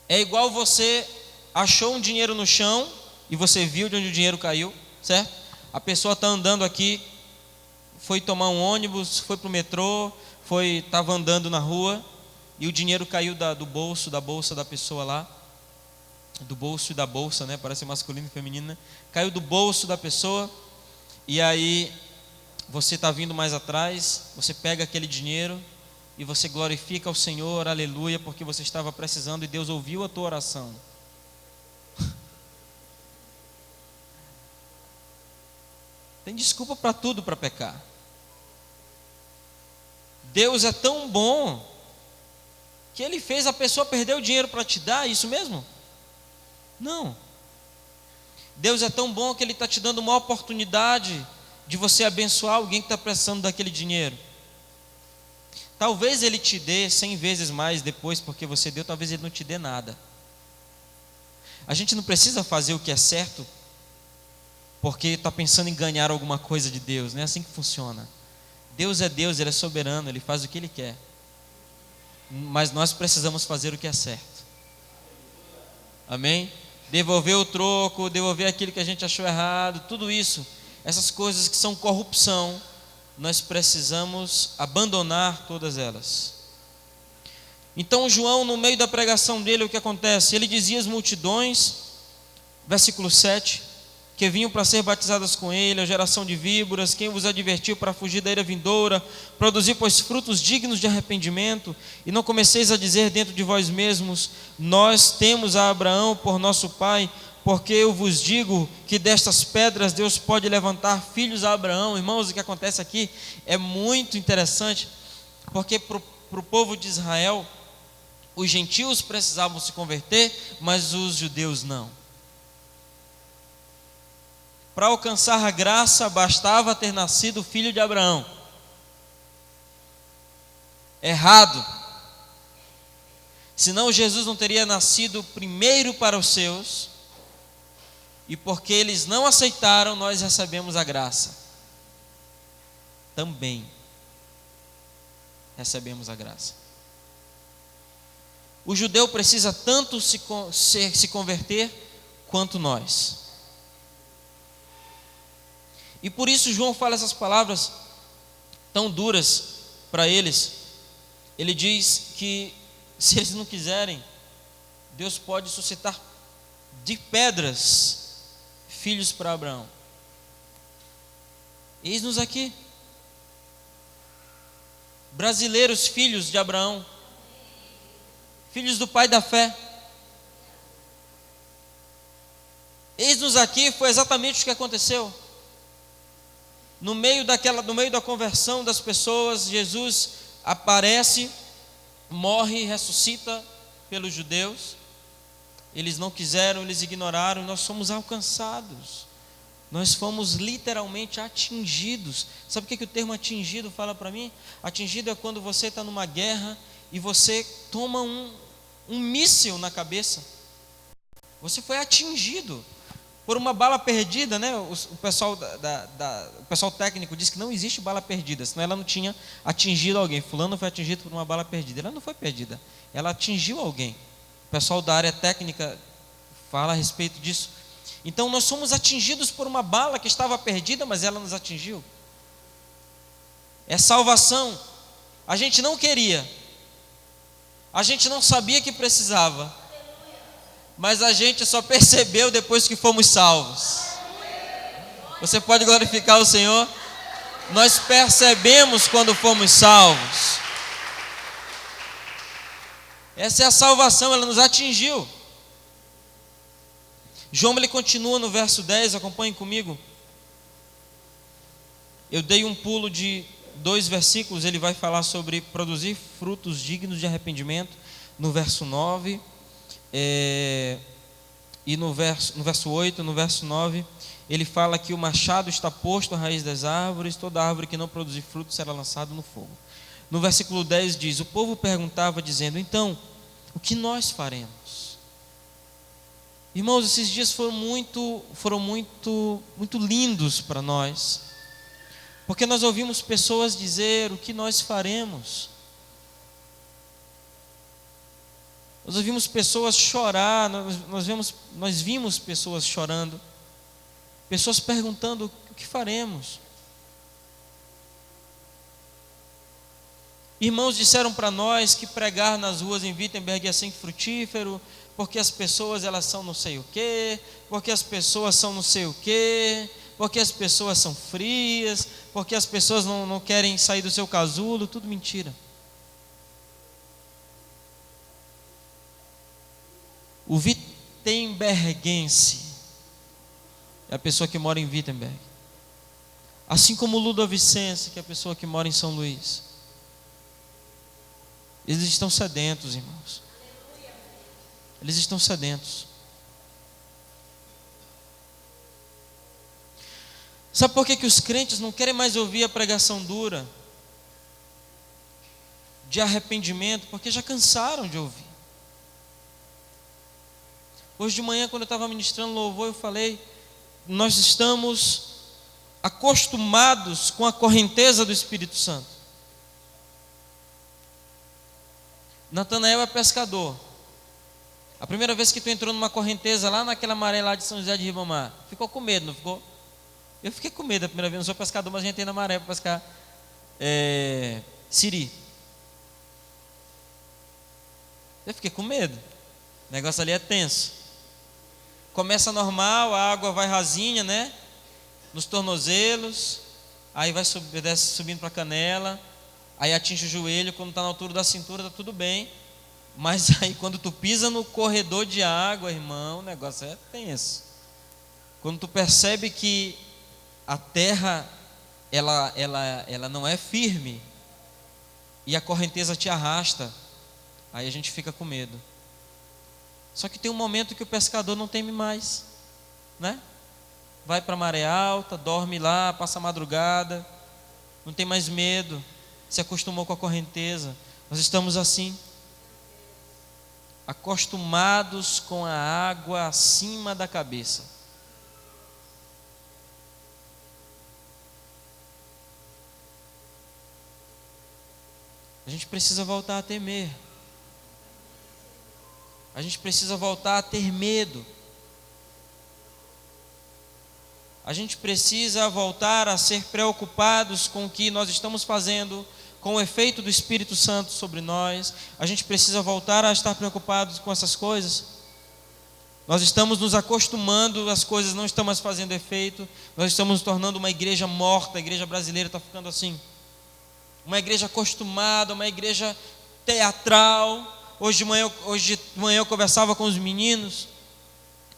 É igual você achou um dinheiro no chão e você viu de onde o dinheiro caiu, certo? A pessoa está andando aqui, foi tomar um ônibus, foi para o metrô, estava andando na rua e o dinheiro caiu da bolsa da pessoa lá. Do bolso e da bolsa, né? Parece masculino e feminino, né? Caiu do bolso da pessoa. E aí você está vindo mais atrás, você pega aquele dinheiro e você glorifica ao Senhor, aleluia, porque você estava precisando e Deus ouviu a tua oração. Tem desculpa para tudo para pecar. Deus é tão bom que Ele fez a pessoa perder o dinheiro para te dar, é isso mesmo? Não. Deus é tão bom que Ele está te dando uma oportunidade de você abençoar alguém que está precisando daquele dinheiro. Talvez Ele te dê 100 vezes mais depois porque você deu, talvez Ele não te dê nada. A gente não precisa fazer o que é certo porque está pensando em ganhar alguma coisa de Deus, não é assim que funciona. Deus é Deus, Ele é soberano, Ele faz o que Ele quer. Mas nós precisamos fazer o que é certo. Amém? Devolver o troco, devolver aquilo que a gente achou errado, tudo isso, essas coisas que são corrupção, nós precisamos abandonar todas elas. Então João, no meio da pregação dele, o que acontece? Ele dizia às multidões, versículo 7, que vinham para ser batizadas com ele, a geração de víboras, quem vos advertiu para fugir da ira vindoura, produzir pois frutos dignos de arrependimento, e não comeceis a dizer dentro de vós mesmos, nós temos a Abraão por nosso pai, porque eu vos digo que destas pedras Deus pode levantar filhos a Abraão. Irmãos, o que acontece aqui é muito interessante, porque para o povo de Israel, os gentios precisavam se converter, mas os judeus não. Para alcançar a graça, bastava ter nascido filho de Abraão. Errado. Senão Jesus não teria nascido primeiro para os seus, e porque eles não aceitaram, nós recebemos a graça. Também recebemos a graça. O judeu precisa tanto se converter quanto nós. E por isso João fala essas palavras tão duras para eles. Ele diz que se eles não quiserem, Deus pode suscitar de pedras filhos para Abraão. Eis-nos aqui, brasileiros, filhos de Abraão, filhos do pai da fé. Eis-nos aqui, foi exatamente o que aconteceu. No meio da conversão das pessoas, Jesus aparece, morre e ressuscita pelos judeus. Eles não quiseram, eles ignoraram, nós somos alcançados. Nós fomos literalmente atingidos. Sabe o que o termo atingido fala para mim? Atingido é quando você está numa guerra e você toma um míssil na cabeça. Você foi atingido por uma bala perdida, né? O pessoal, o pessoal técnico diz que não existe bala perdida, senão ela não tinha atingido alguém. Fulano foi atingido por uma bala perdida. Ela não foi perdida, ela atingiu alguém. O pessoal da área técnica fala a respeito disso. Então nós somos atingidos por uma bala que estava perdida, mas ela nos atingiu. É salvação. A gente não queria, a gente não sabia que precisava, mas a gente só percebeu depois que fomos salvos. Você pode glorificar o Senhor? Nós percebemos quando fomos salvos. Essa é a salvação, ela nos atingiu. João, ele continua no verso 10, acompanhem comigo. Eu dei um pulo de 2 versículos, ele vai falar sobre produzir frutos dignos de arrependimento, no verso 9, e no verso 8, no verso 9, ele fala que o machado está posto à raiz das árvores, toda árvore que não produzir fruto será lançada no fogo. No versículo 10 diz, o povo perguntava dizendo, então, o que nós faremos? Irmãos, esses dias foram muito lindos para nós, porque nós ouvimos pessoas dizer o que nós faremos. Nós ouvimos pessoas chorar, nós vimos pessoas chorando, pessoas perguntando o que faremos. Irmãos disseram para nós que pregar nas ruas em Wittenberg é sem frutífero, porque as pessoas elas são não sei o quê, porque as pessoas são não sei o quê, porque as pessoas são frias, porque as pessoas não querem sair do seu casulo, tudo mentira. O wittenbergense é a pessoa que mora em Wittenberg, assim como o ludovicense, que é a pessoa que mora em São Luís. Eles estão sedentos, irmãos. Eles estão sedentos. Sabe por que os crentes não querem mais ouvir a pregação dura de arrependimento? Porque já cansaram de ouvir. Hoje de manhã, quando eu estava ministrando louvor, eu falei, nós estamos acostumados com a correnteza do Espírito Santo. Natanael é pescador. A primeira vez que tu entrou numa correnteza lá naquela maré lá de São José de Ribamar, ficou com medo, não ficou? Eu fiquei com medo a primeira vez, não sou pescador, mas a gente entrei na maré para pescar siri. Eu fiquei com medo. O negócio ali é tenso. Começa normal, a água vai rasinha, né? Nos tornozelos, aí vai desce subindo para a canela, aí atinge o joelho, quando está na altura da cintura está tudo bem, mas aí quando tu pisa no corredor de água, irmão, o negócio é tenso. Quando tu percebe que a terra ela não é firme e a correnteza te arrasta, aí a gente fica com medo. Só que tem um momento que o pescador não teme mais, né? Vai para a maré alta, dorme lá, passa a madrugada, não tem mais medo, se acostumou com a correnteza. Nós estamos assim, acostumados com a água acima da cabeça. A gente precisa voltar a temer. A gente precisa voltar a ter medo. A gente precisa voltar a ser preocupados com o que nós estamos fazendo, com o efeito do Espírito Santo sobre nós. A gente precisa voltar a estar preocupados com essas coisas. Nós estamos nos acostumando, as coisas não estão mais fazendo efeito. Nós estamos nos tornando uma igreja morta. A igreja brasileira está ficando assim. Uma igreja acostumada, uma igreja teatral. Hoje de manhã eu conversava com os meninos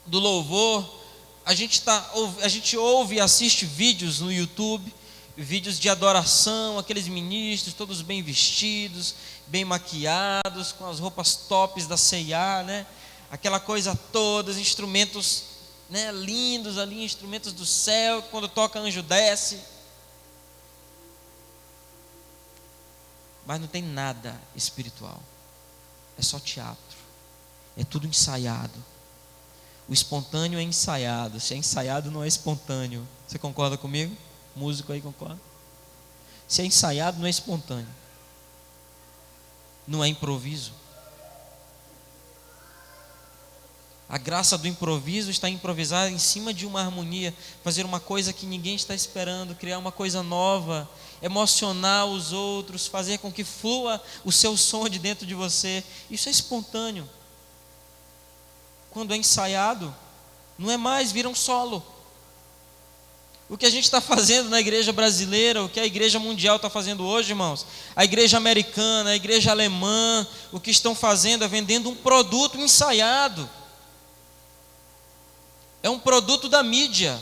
do louvor. A gente ouve e assiste vídeos no YouTube, vídeos de adoração, aqueles ministros todos bem vestidos, bem maquiados, com as roupas tops da C&A, né? Aquela coisa toda, os instrumentos né, lindos ali, instrumentos do céu, quando toca anjo desce. Mas não tem nada espiritual. É só teatro. É tudo ensaiado. O espontâneo é ensaiado. Se é ensaiado, não é espontâneo. Você concorda comigo? Músico aí concorda? Se é ensaiado, não é espontâneo. Não é improviso. A graça do improviso está em improvisar em cima de uma harmonia, fazer uma coisa que ninguém está esperando, criar uma coisa nova, emocionar os outros, fazer com que flua o seu som de dentro de você. Isso é espontâneo. Quando é ensaiado, não é mais, vira um solo. O que a gente está fazendo na igreja brasileira, o que a igreja mundial está fazendo hoje, irmãos, a igreja americana, a igreja alemã, o que estão fazendo é vendendo um produto ensaiado. É um produto da mídia.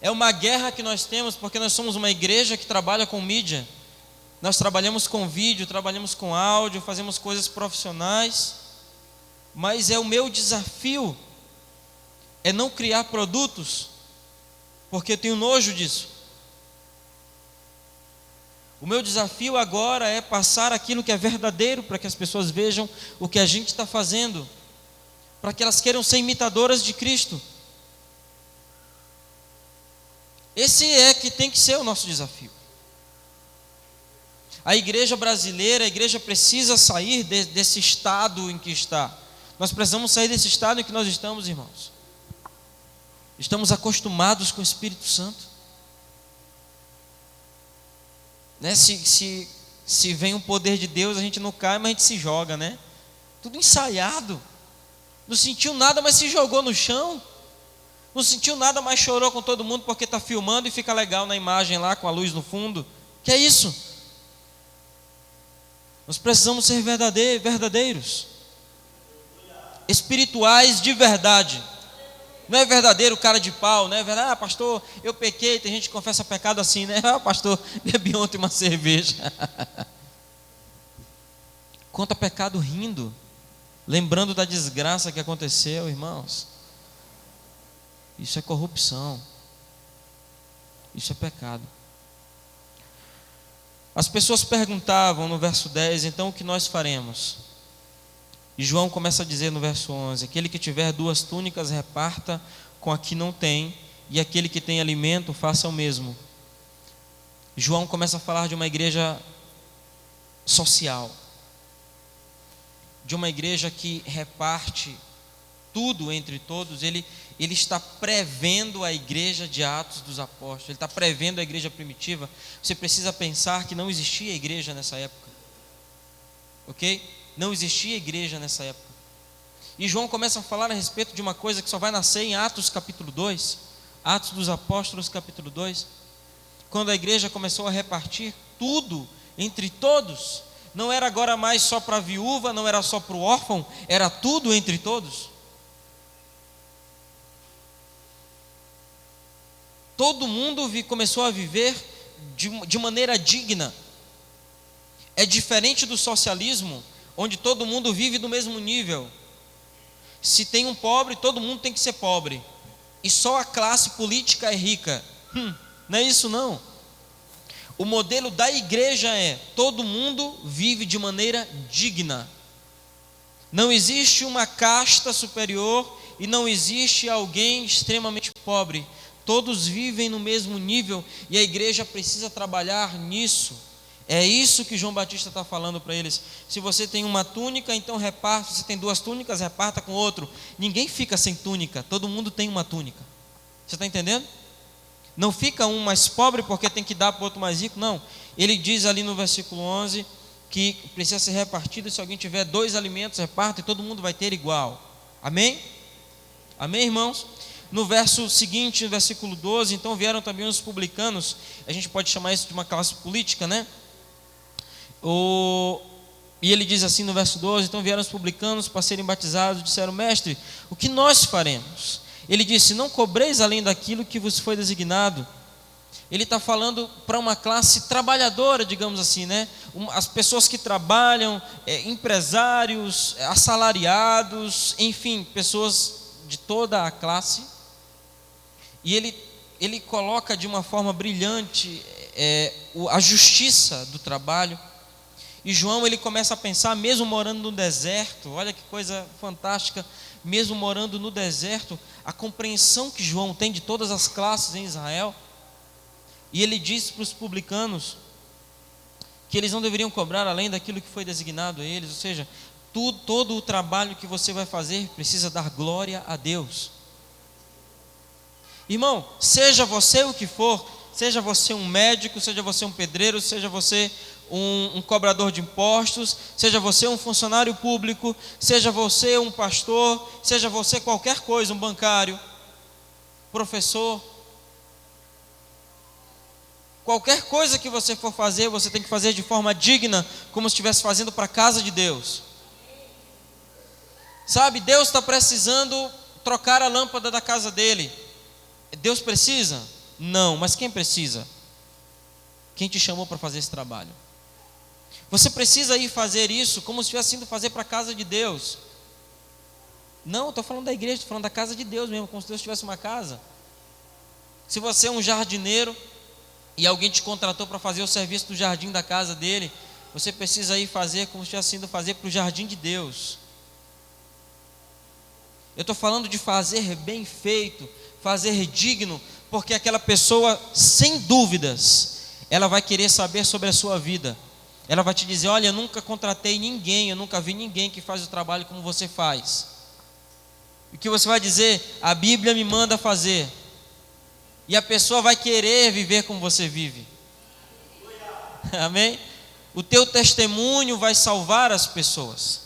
É uma guerra que nós temos, porque nós somos uma igreja que trabalha com mídia. Nós trabalhamos com vídeo, trabalhamos com áudio, fazemos coisas profissionais. Mas é o meu desafio, é não criar produtos, porque eu tenho nojo disso. O meu desafio agora é passar aquilo que é verdadeiro, para que as pessoas vejam o que a gente está fazendo, para que elas queiram ser imitadoras de Cristo. Esse é que tem que ser o nosso desafio. A igreja brasileira, a igreja precisa sair desse estado em que está. Nós precisamos sair desse estado em que nós estamos, irmãos. Estamos acostumados com o Espírito Santo. Né? Se vem o poder de Deus, a gente não cai, mas a gente se joga, né? Tudo ensaiado. Não sentiu nada, mas se jogou no chão. Não sentiu nada, mas chorou com todo mundo porque está filmando e fica legal na imagem lá com a luz no fundo. Que é isso? Nós precisamos ser verdadeiros, espirituais de verdade. Não é verdadeiro cara de pau, não é verdade? Ah, pastor, eu pequei. Tem gente que confessa pecado assim, né? Ah, pastor, bebi ontem uma cerveja. Conta pecado rindo, lembrando da desgraça que aconteceu, irmãos. Isso é corrupção. Isso é pecado. As pessoas perguntavam no verso 10, então o que nós faremos? E João começa a dizer no verso 11, aquele que tiver 2 túnicas reparta com a que não tem, e aquele que tem alimento faça o mesmo. João começa a falar de uma igreja social, de uma igreja que reparte tudo entre todos. Ele está prevendo a igreja de Atos dos Apóstolos, ele está prevendo a igreja primitiva. Você precisa pensar que não existia igreja nessa época, ok? Não existia igreja nessa época. E João começa a falar a respeito de uma coisa que só vai nascer em Atos capítulo 2, Atos dos Apóstolos capítulo 2, quando a igreja começou a repartir tudo entre todos. Não era agora mais só para a viúva, não era só para o órfão, era tudo entre todos. Todo mundo começou a viver de maneira digna. É diferente do socialismo, onde todo mundo vive do mesmo nível. Se tem um pobre, todo mundo tem que ser pobre, e só a classe política é rica. Não é isso não. O modelo da igreja é: todo mundo vive de maneira digna. Não existe uma casta superior e não existe alguém extremamente pobre. Todos vivem no mesmo nível, e a igreja precisa trabalhar nisso. É isso que João Batista está falando para eles. Se você tem uma túnica, então reparta. Se você tem 2 túnicas, reparta com outro. Ninguém fica sem túnica, todo mundo tem uma túnica. Você está entendendo? Não fica um mais pobre porque tem que dar para o outro mais rico, não. Ele diz ali no versículo 11 que precisa ser repartido. Se alguém tiver 2 alimentos, reparta e todo mundo vai ter igual. Amém? Amém, irmãos? No verso seguinte, no versículo 12, então vieram também os publicanos. A gente pode chamar isso de uma classe política, né? E ele diz assim no verso 12, então vieram os publicanos para serem batizados, disseram: mestre, o que nós faremos? Ele disse: não cobreis além daquilo que vos foi designado. Ele está falando para uma classe trabalhadora, digamos assim, né? as pessoas que trabalham, empresários, assalariados, enfim, pessoas de toda a classe. E ele coloca de uma forma brilhante a justiça do trabalho. E João, ele começa a pensar, mesmo morando no deserto, olha que coisa fantástica, mesmo morando no deserto, a compreensão que João tem de todas as classes em Israel. E ele diz para os publicanos que eles não deveriam cobrar além daquilo que foi designado a eles, ou seja, todo o trabalho que você vai fazer precisa dar glória a Deus. Irmão, seja você o que for, seja você um médico, seja você um pedreiro, seja você um cobrador de impostos, seja você um funcionário público, seja você um pastor, seja você qualquer coisa, um bancário, professor, qualquer coisa que você for fazer, você tem que fazer de forma digna, como se estivesse fazendo para a casa de Deus. Sabe, Deus está precisando trocar a lâmpada da casa dele. Deus precisa? Não, mas quem precisa? Quem te chamou para fazer esse trabalho? Você precisa ir fazer isso como se estivesse indo fazer para a casa de Deus. Não, estou falando da igreja, estou falando da casa de Deus mesmo, como se Deus tivesse uma casa. Se você é um jardineiro e alguém te contratou para fazer o serviço do jardim da casa dele, você precisa ir fazer como se estivesse indo fazer para o jardim de Deus. Eu estou falando de fazer bem feito, fazer digno, porque aquela pessoa, sem dúvidas, ela vai querer saber sobre a sua vida. Ela vai te dizer, olha, eu nunca contratei ninguém, eu nunca vi ninguém que faz o trabalho como você faz. E o que você vai dizer? A Bíblia me manda fazer. E a pessoa vai querer viver como você vive. Amém? O teu testemunho vai salvar as pessoas.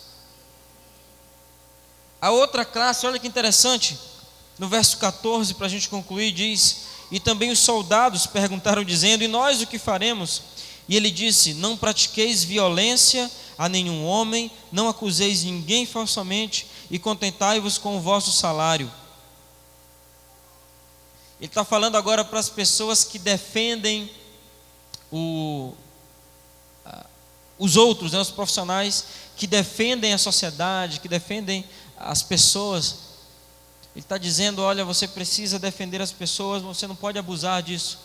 A outra classe, olha que interessante, no verso 14, para a gente concluir, diz: e também os soldados perguntaram dizendo, e nós o que faremos? E ele disse, não pratiqueis violência a nenhum homem, não acuseis ninguém falsamente, e contentai-vos com o vosso salário. Ele está falando agora para as pessoas que defendem os outros, né, os profissionais que defendem a sociedade, que defendem as pessoas. Ele está dizendo, olha, você precisa defender as pessoas, você não pode abusar disso.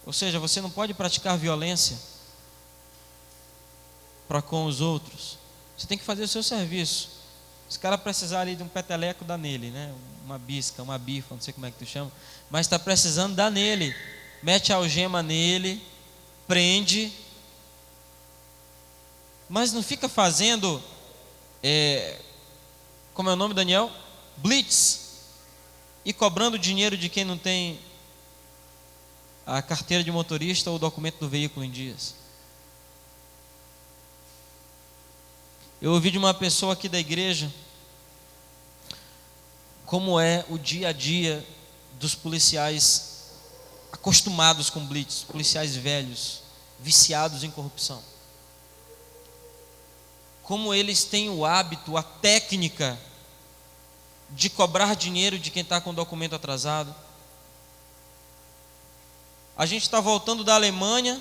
Ou seja, você não pode praticar violência para com os outros. Você tem que fazer o seu serviço. Se o cara precisar ali de um peteleco, dá nele, né? Uma bisca, uma bifa, não sei como é que tu chama, mas está precisando, dá nele. Mete a algema nele, prende, mas não fica fazendo, como é o nome, Daniel? Blitz, e cobrando dinheiro de quem não tem a carteira de motorista ou o documento do veículo em dias. Eu ouvi de uma pessoa aqui da igreja como é o dia a dia dos policiais acostumados com blitz, policiais velhos, viciados em corrupção. Como eles têm o hábito, a técnica de cobrar dinheiro de quem está com o documento atrasado. A gente está voltando da Alemanha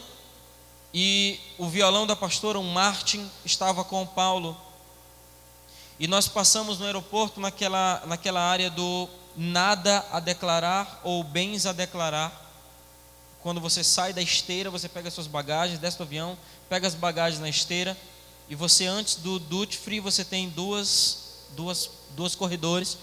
e o violão da pastora, um Martin, estava com o Paulo. E nós passamos no aeroporto naquela área do nada a declarar ou bens a declarar. Quando você sai da esteira, você pega suas bagagens, desce do avião, pega as bagagens na esteira, e você, antes do duty free, você tem dois corredores.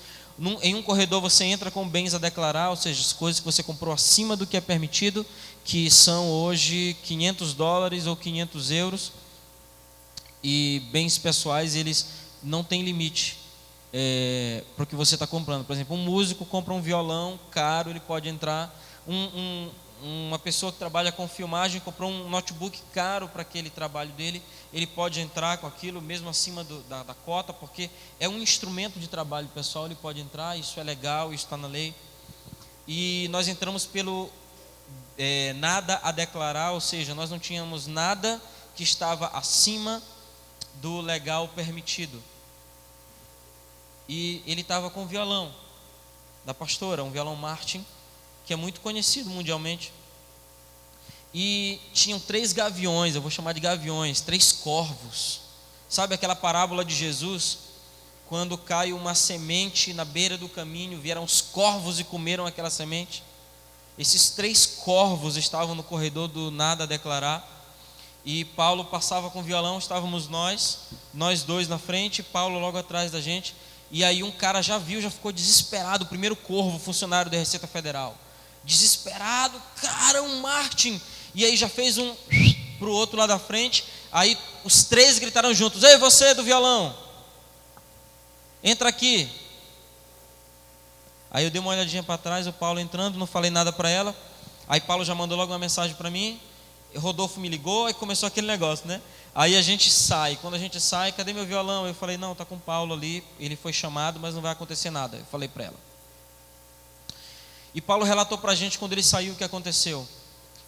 Em um corredor você entra com bens a declarar, ou seja, as coisas que você comprou acima do que é permitido, que são hoje $500 ou 500 euros, e bens pessoais, eles não têm limite para o que você está comprando. Por exemplo, um músico compra um violão caro, ele pode entrar. Uma pessoa que trabalha com filmagem comprou um notebook caro para aquele trabalho dele, ele pode entrar com aquilo mesmo acima da cota, porque é um instrumento de trabalho pessoal, ele pode entrar, isso é legal, isso está na lei. E nós entramos pelo nada a declarar, ou seja, nós não tínhamos nada que estava acima do legal permitido. E ele estava com o violão da pastora, um violão Martin, que é muito conhecido mundialmente. e tinham 3 gaviões, eu vou chamar de gaviões, 3 corvos. Sabe aquela parábola de Jesus? Quando cai uma semente na beira do caminho, vieram os corvos e comeram aquela semente. Esses 3 corvos estavam no corredor do nada a declarar, e Paulo passava com o violão, estávamos nós 2 na frente, Paulo logo atrás da gente, e aí um cara já viu, já ficou desesperado, o primeiro corvo, funcionário da Receita Federal, desesperado, cara, um Martin, e aí já fez um para o outro lá da frente, aí os 3 gritaram juntos: ei, você do violão, entra aqui. Aí eu dei uma olhadinha para trás, o Paulo entrando, não falei nada para ela. Aí Paulo já mandou logo uma mensagem para mim. Rodolfo me ligou e começou aquele negócio, né? Aí a gente sai. Quando a gente sai, cadê meu violão? Eu falei: não, tá com o Paulo ali. Ele foi chamado, mas não vai acontecer nada. Eu falei para ela. E Paulo relatou para a gente quando ele saiu o que aconteceu.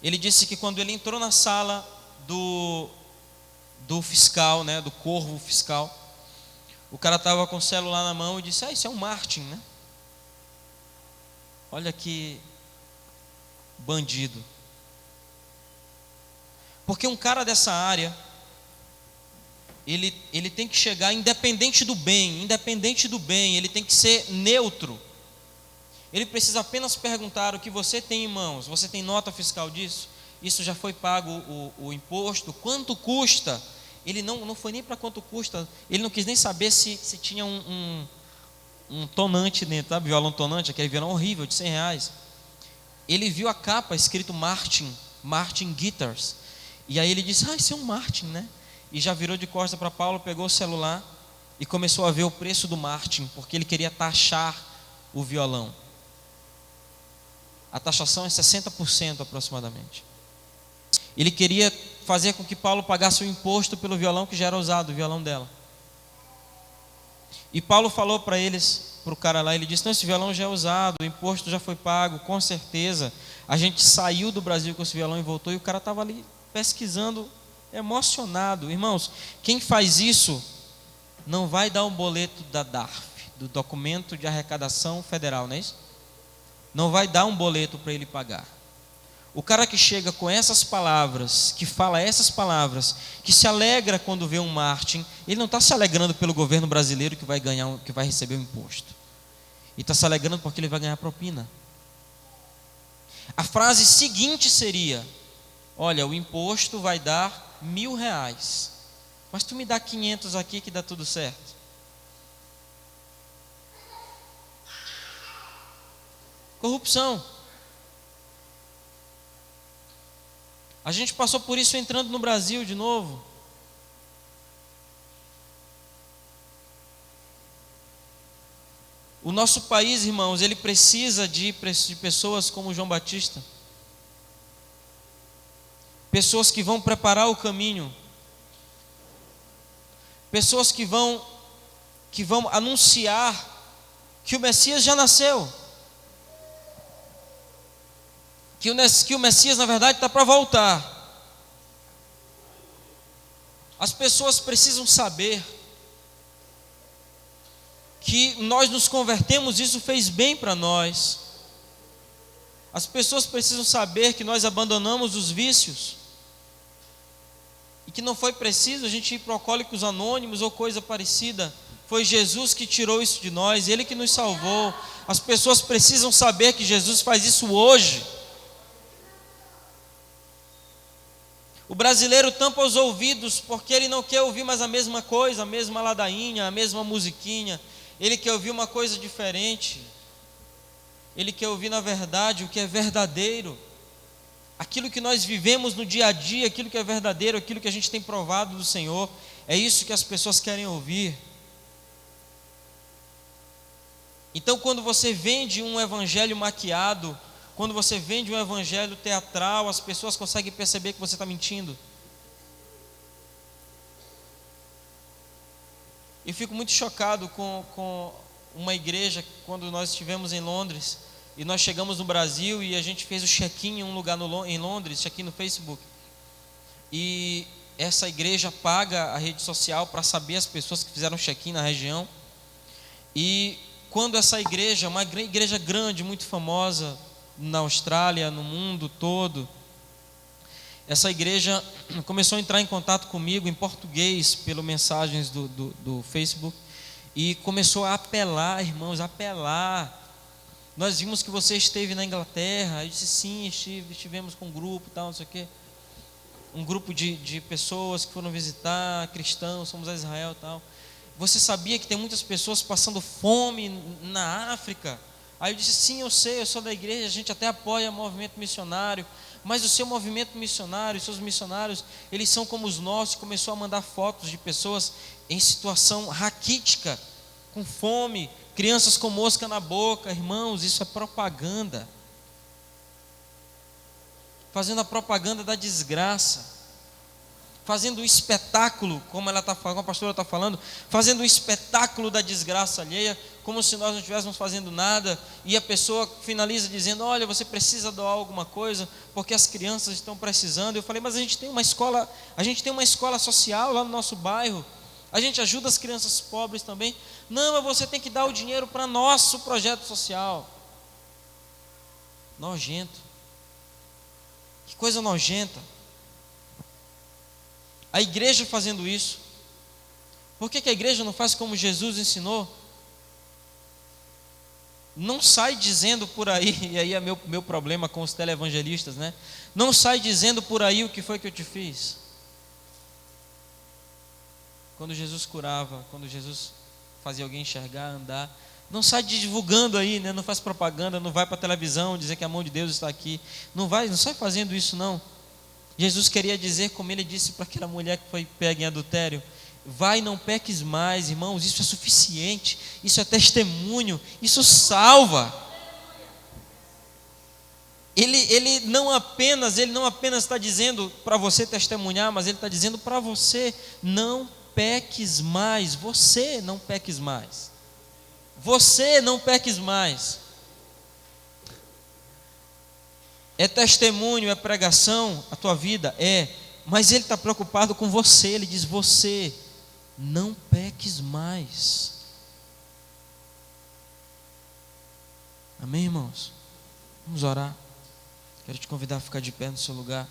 Ele disse que quando ele entrou na sala do fiscal, né? Do corvo fiscal, o cara estava com o celular na mão e disse: isso é um Martin, né? Olha que bandido. Porque um cara dessa área, ele tem que chegar independente do bem, ele tem que ser neutro. Ele precisa apenas perguntar: o que você tem em mãos? Você tem nota fiscal disso? Isso já foi pago o imposto? Quanto custa? Ele não foi nem para quanto custa, ele não quis nem saber se tinha um tonante dentro, sabe? Violão tonante, aquele violão horrível de R$100. Ele viu a capa escrito Martin Guitars, e aí ele disse: isso é um Martin, né? E já virou de costas para Paulo, pegou o celular e começou a ver o preço do Martin, porque ele queria taxar o violão. A taxação é 60% aproximadamente. Ele queria fazer com que Paulo pagasse o imposto pelo violão que já era usado, o violão dela. E Paulo falou para o cara lá, ele disse: não, esse violão já é usado, o imposto já foi pago, com certeza. A gente saiu do Brasil com esse violão e voltou, e o cara estava ali pesquisando, emocionado. Irmãos, quem faz isso não vai dar um boleto da DARF, do documento de arrecadação federal, não é isso? Não vai dar um boleto para ele pagar. O cara que chega com essas palavras, que fala essas palavras, que se alegra quando vê um Martin, ele não está se alegrando pelo governo brasileiro que vai receber o imposto. Ele está se alegrando porque ele vai ganhar propina. A frase seguinte seria: olha, o imposto vai dar R$1.000, mas tu me dá 500 aqui que dá tudo certo. Corrupção. A gente passou por isso entrando no Brasil de novo. O nosso país, irmãos, ele precisa de pessoas como João Batista. Pessoas que vão preparar o caminho. Pessoas que vão anunciar que o Messias já nasceu. Que o Messias, na verdade, está para voltar. As pessoas precisam saber que nós nos convertemos, isso fez bem para nós. As pessoas precisam saber que nós abandonamos os vícios e que não foi preciso a gente ir para Alcoólicos Anônimos ou coisa parecida. Foi Jesus que tirou isso de nós, Ele que nos salvou. As pessoas precisam saber que Jesus faz isso hoje. O brasileiro tampa os ouvidos porque ele não quer ouvir mais a mesma coisa, a mesma ladainha, a mesma musiquinha. Ele quer ouvir uma coisa diferente. Ele quer ouvir, na verdade, o que é verdadeiro. Aquilo que nós vivemos no dia a dia, aquilo que é verdadeiro, aquilo que a gente tem provado do Senhor. É isso que as pessoas querem ouvir. Então, quando você vende um evangelho maquiado, quando você vende um evangelho teatral, as pessoas conseguem perceber que você está mentindo. Eu fico muito chocado com uma igreja, quando nós estivemos em Londres, e nós chegamos no Brasil e a gente fez o check-in em um lugar em Londres, check-in no Facebook. E essa igreja paga a rede social para saber as pessoas que fizeram check-in na região. E quando essa igreja, uma igreja grande, muito famosa, na Austrália, no mundo todo, essa igreja começou a entrar em contato comigo em português, pelas mensagens do Facebook, e começou a apelar, irmãos, apelar. Nós vimos que você esteve na Inglaterra. Eu disse, sim, estivemos com um grupo, tal, não sei o quê. Um grupo de pessoas que foram visitar, cristãos, fomos a Israel, tal. Você sabia que tem muitas pessoas passando fome na África? Aí eu disse, sim, eu sei, eu sou da igreja, a gente até apoia o movimento missionário, mas o seu movimento missionário, os seus missionários, eles são como os nossos. Começou a mandar fotos de pessoas em situação raquítica, com fome, crianças com mosca na boca. Irmãos, isso é propaganda, fazendo a propaganda da desgraça, fazendo um espetáculo, como ela está falando, como a pastora está falando, fazendo um espetáculo da desgraça alheia, como se nós não estivéssemos fazendo nada, e a pessoa finaliza dizendo, olha, você precisa doar alguma coisa, porque as crianças estão precisando. Eu falei, mas a gente tem uma escola social lá no nosso bairro, a gente ajuda as crianças pobres também. Não, mas você tem que dar o dinheiro para nosso projeto social. Nojento, que coisa nojenta. A igreja fazendo isso. Por que a igreja não faz como Jesus ensinou? Não sai dizendo por aí, e aí é meu problema com os televangelistas, né? Não sai dizendo por aí o que foi que eu te fiz. Quando Jesus curava, quando Jesus fazia alguém enxergar, andar, não sai divulgando aí, né? Não faz propaganda, não vai para a televisão dizer que a mão de Deus está aqui. Não sai fazendo isso, não. Jesus queria dizer, como ele disse para aquela mulher que foi pega em adultério, vai e não peques mais, irmãos. Isso é suficiente, isso é testemunho, isso salva. Ele não apenas está dizendo para você testemunhar, mas ele está dizendo para você, não peques mais. Você não peques mais, você não peques mais. É testemunho, é pregação, a tua vida é, mas ele está preocupado com você. Ele diz, você não peques mais. Amém, irmãos? Vamos orar. Quero te convidar a ficar de pé no seu lugar.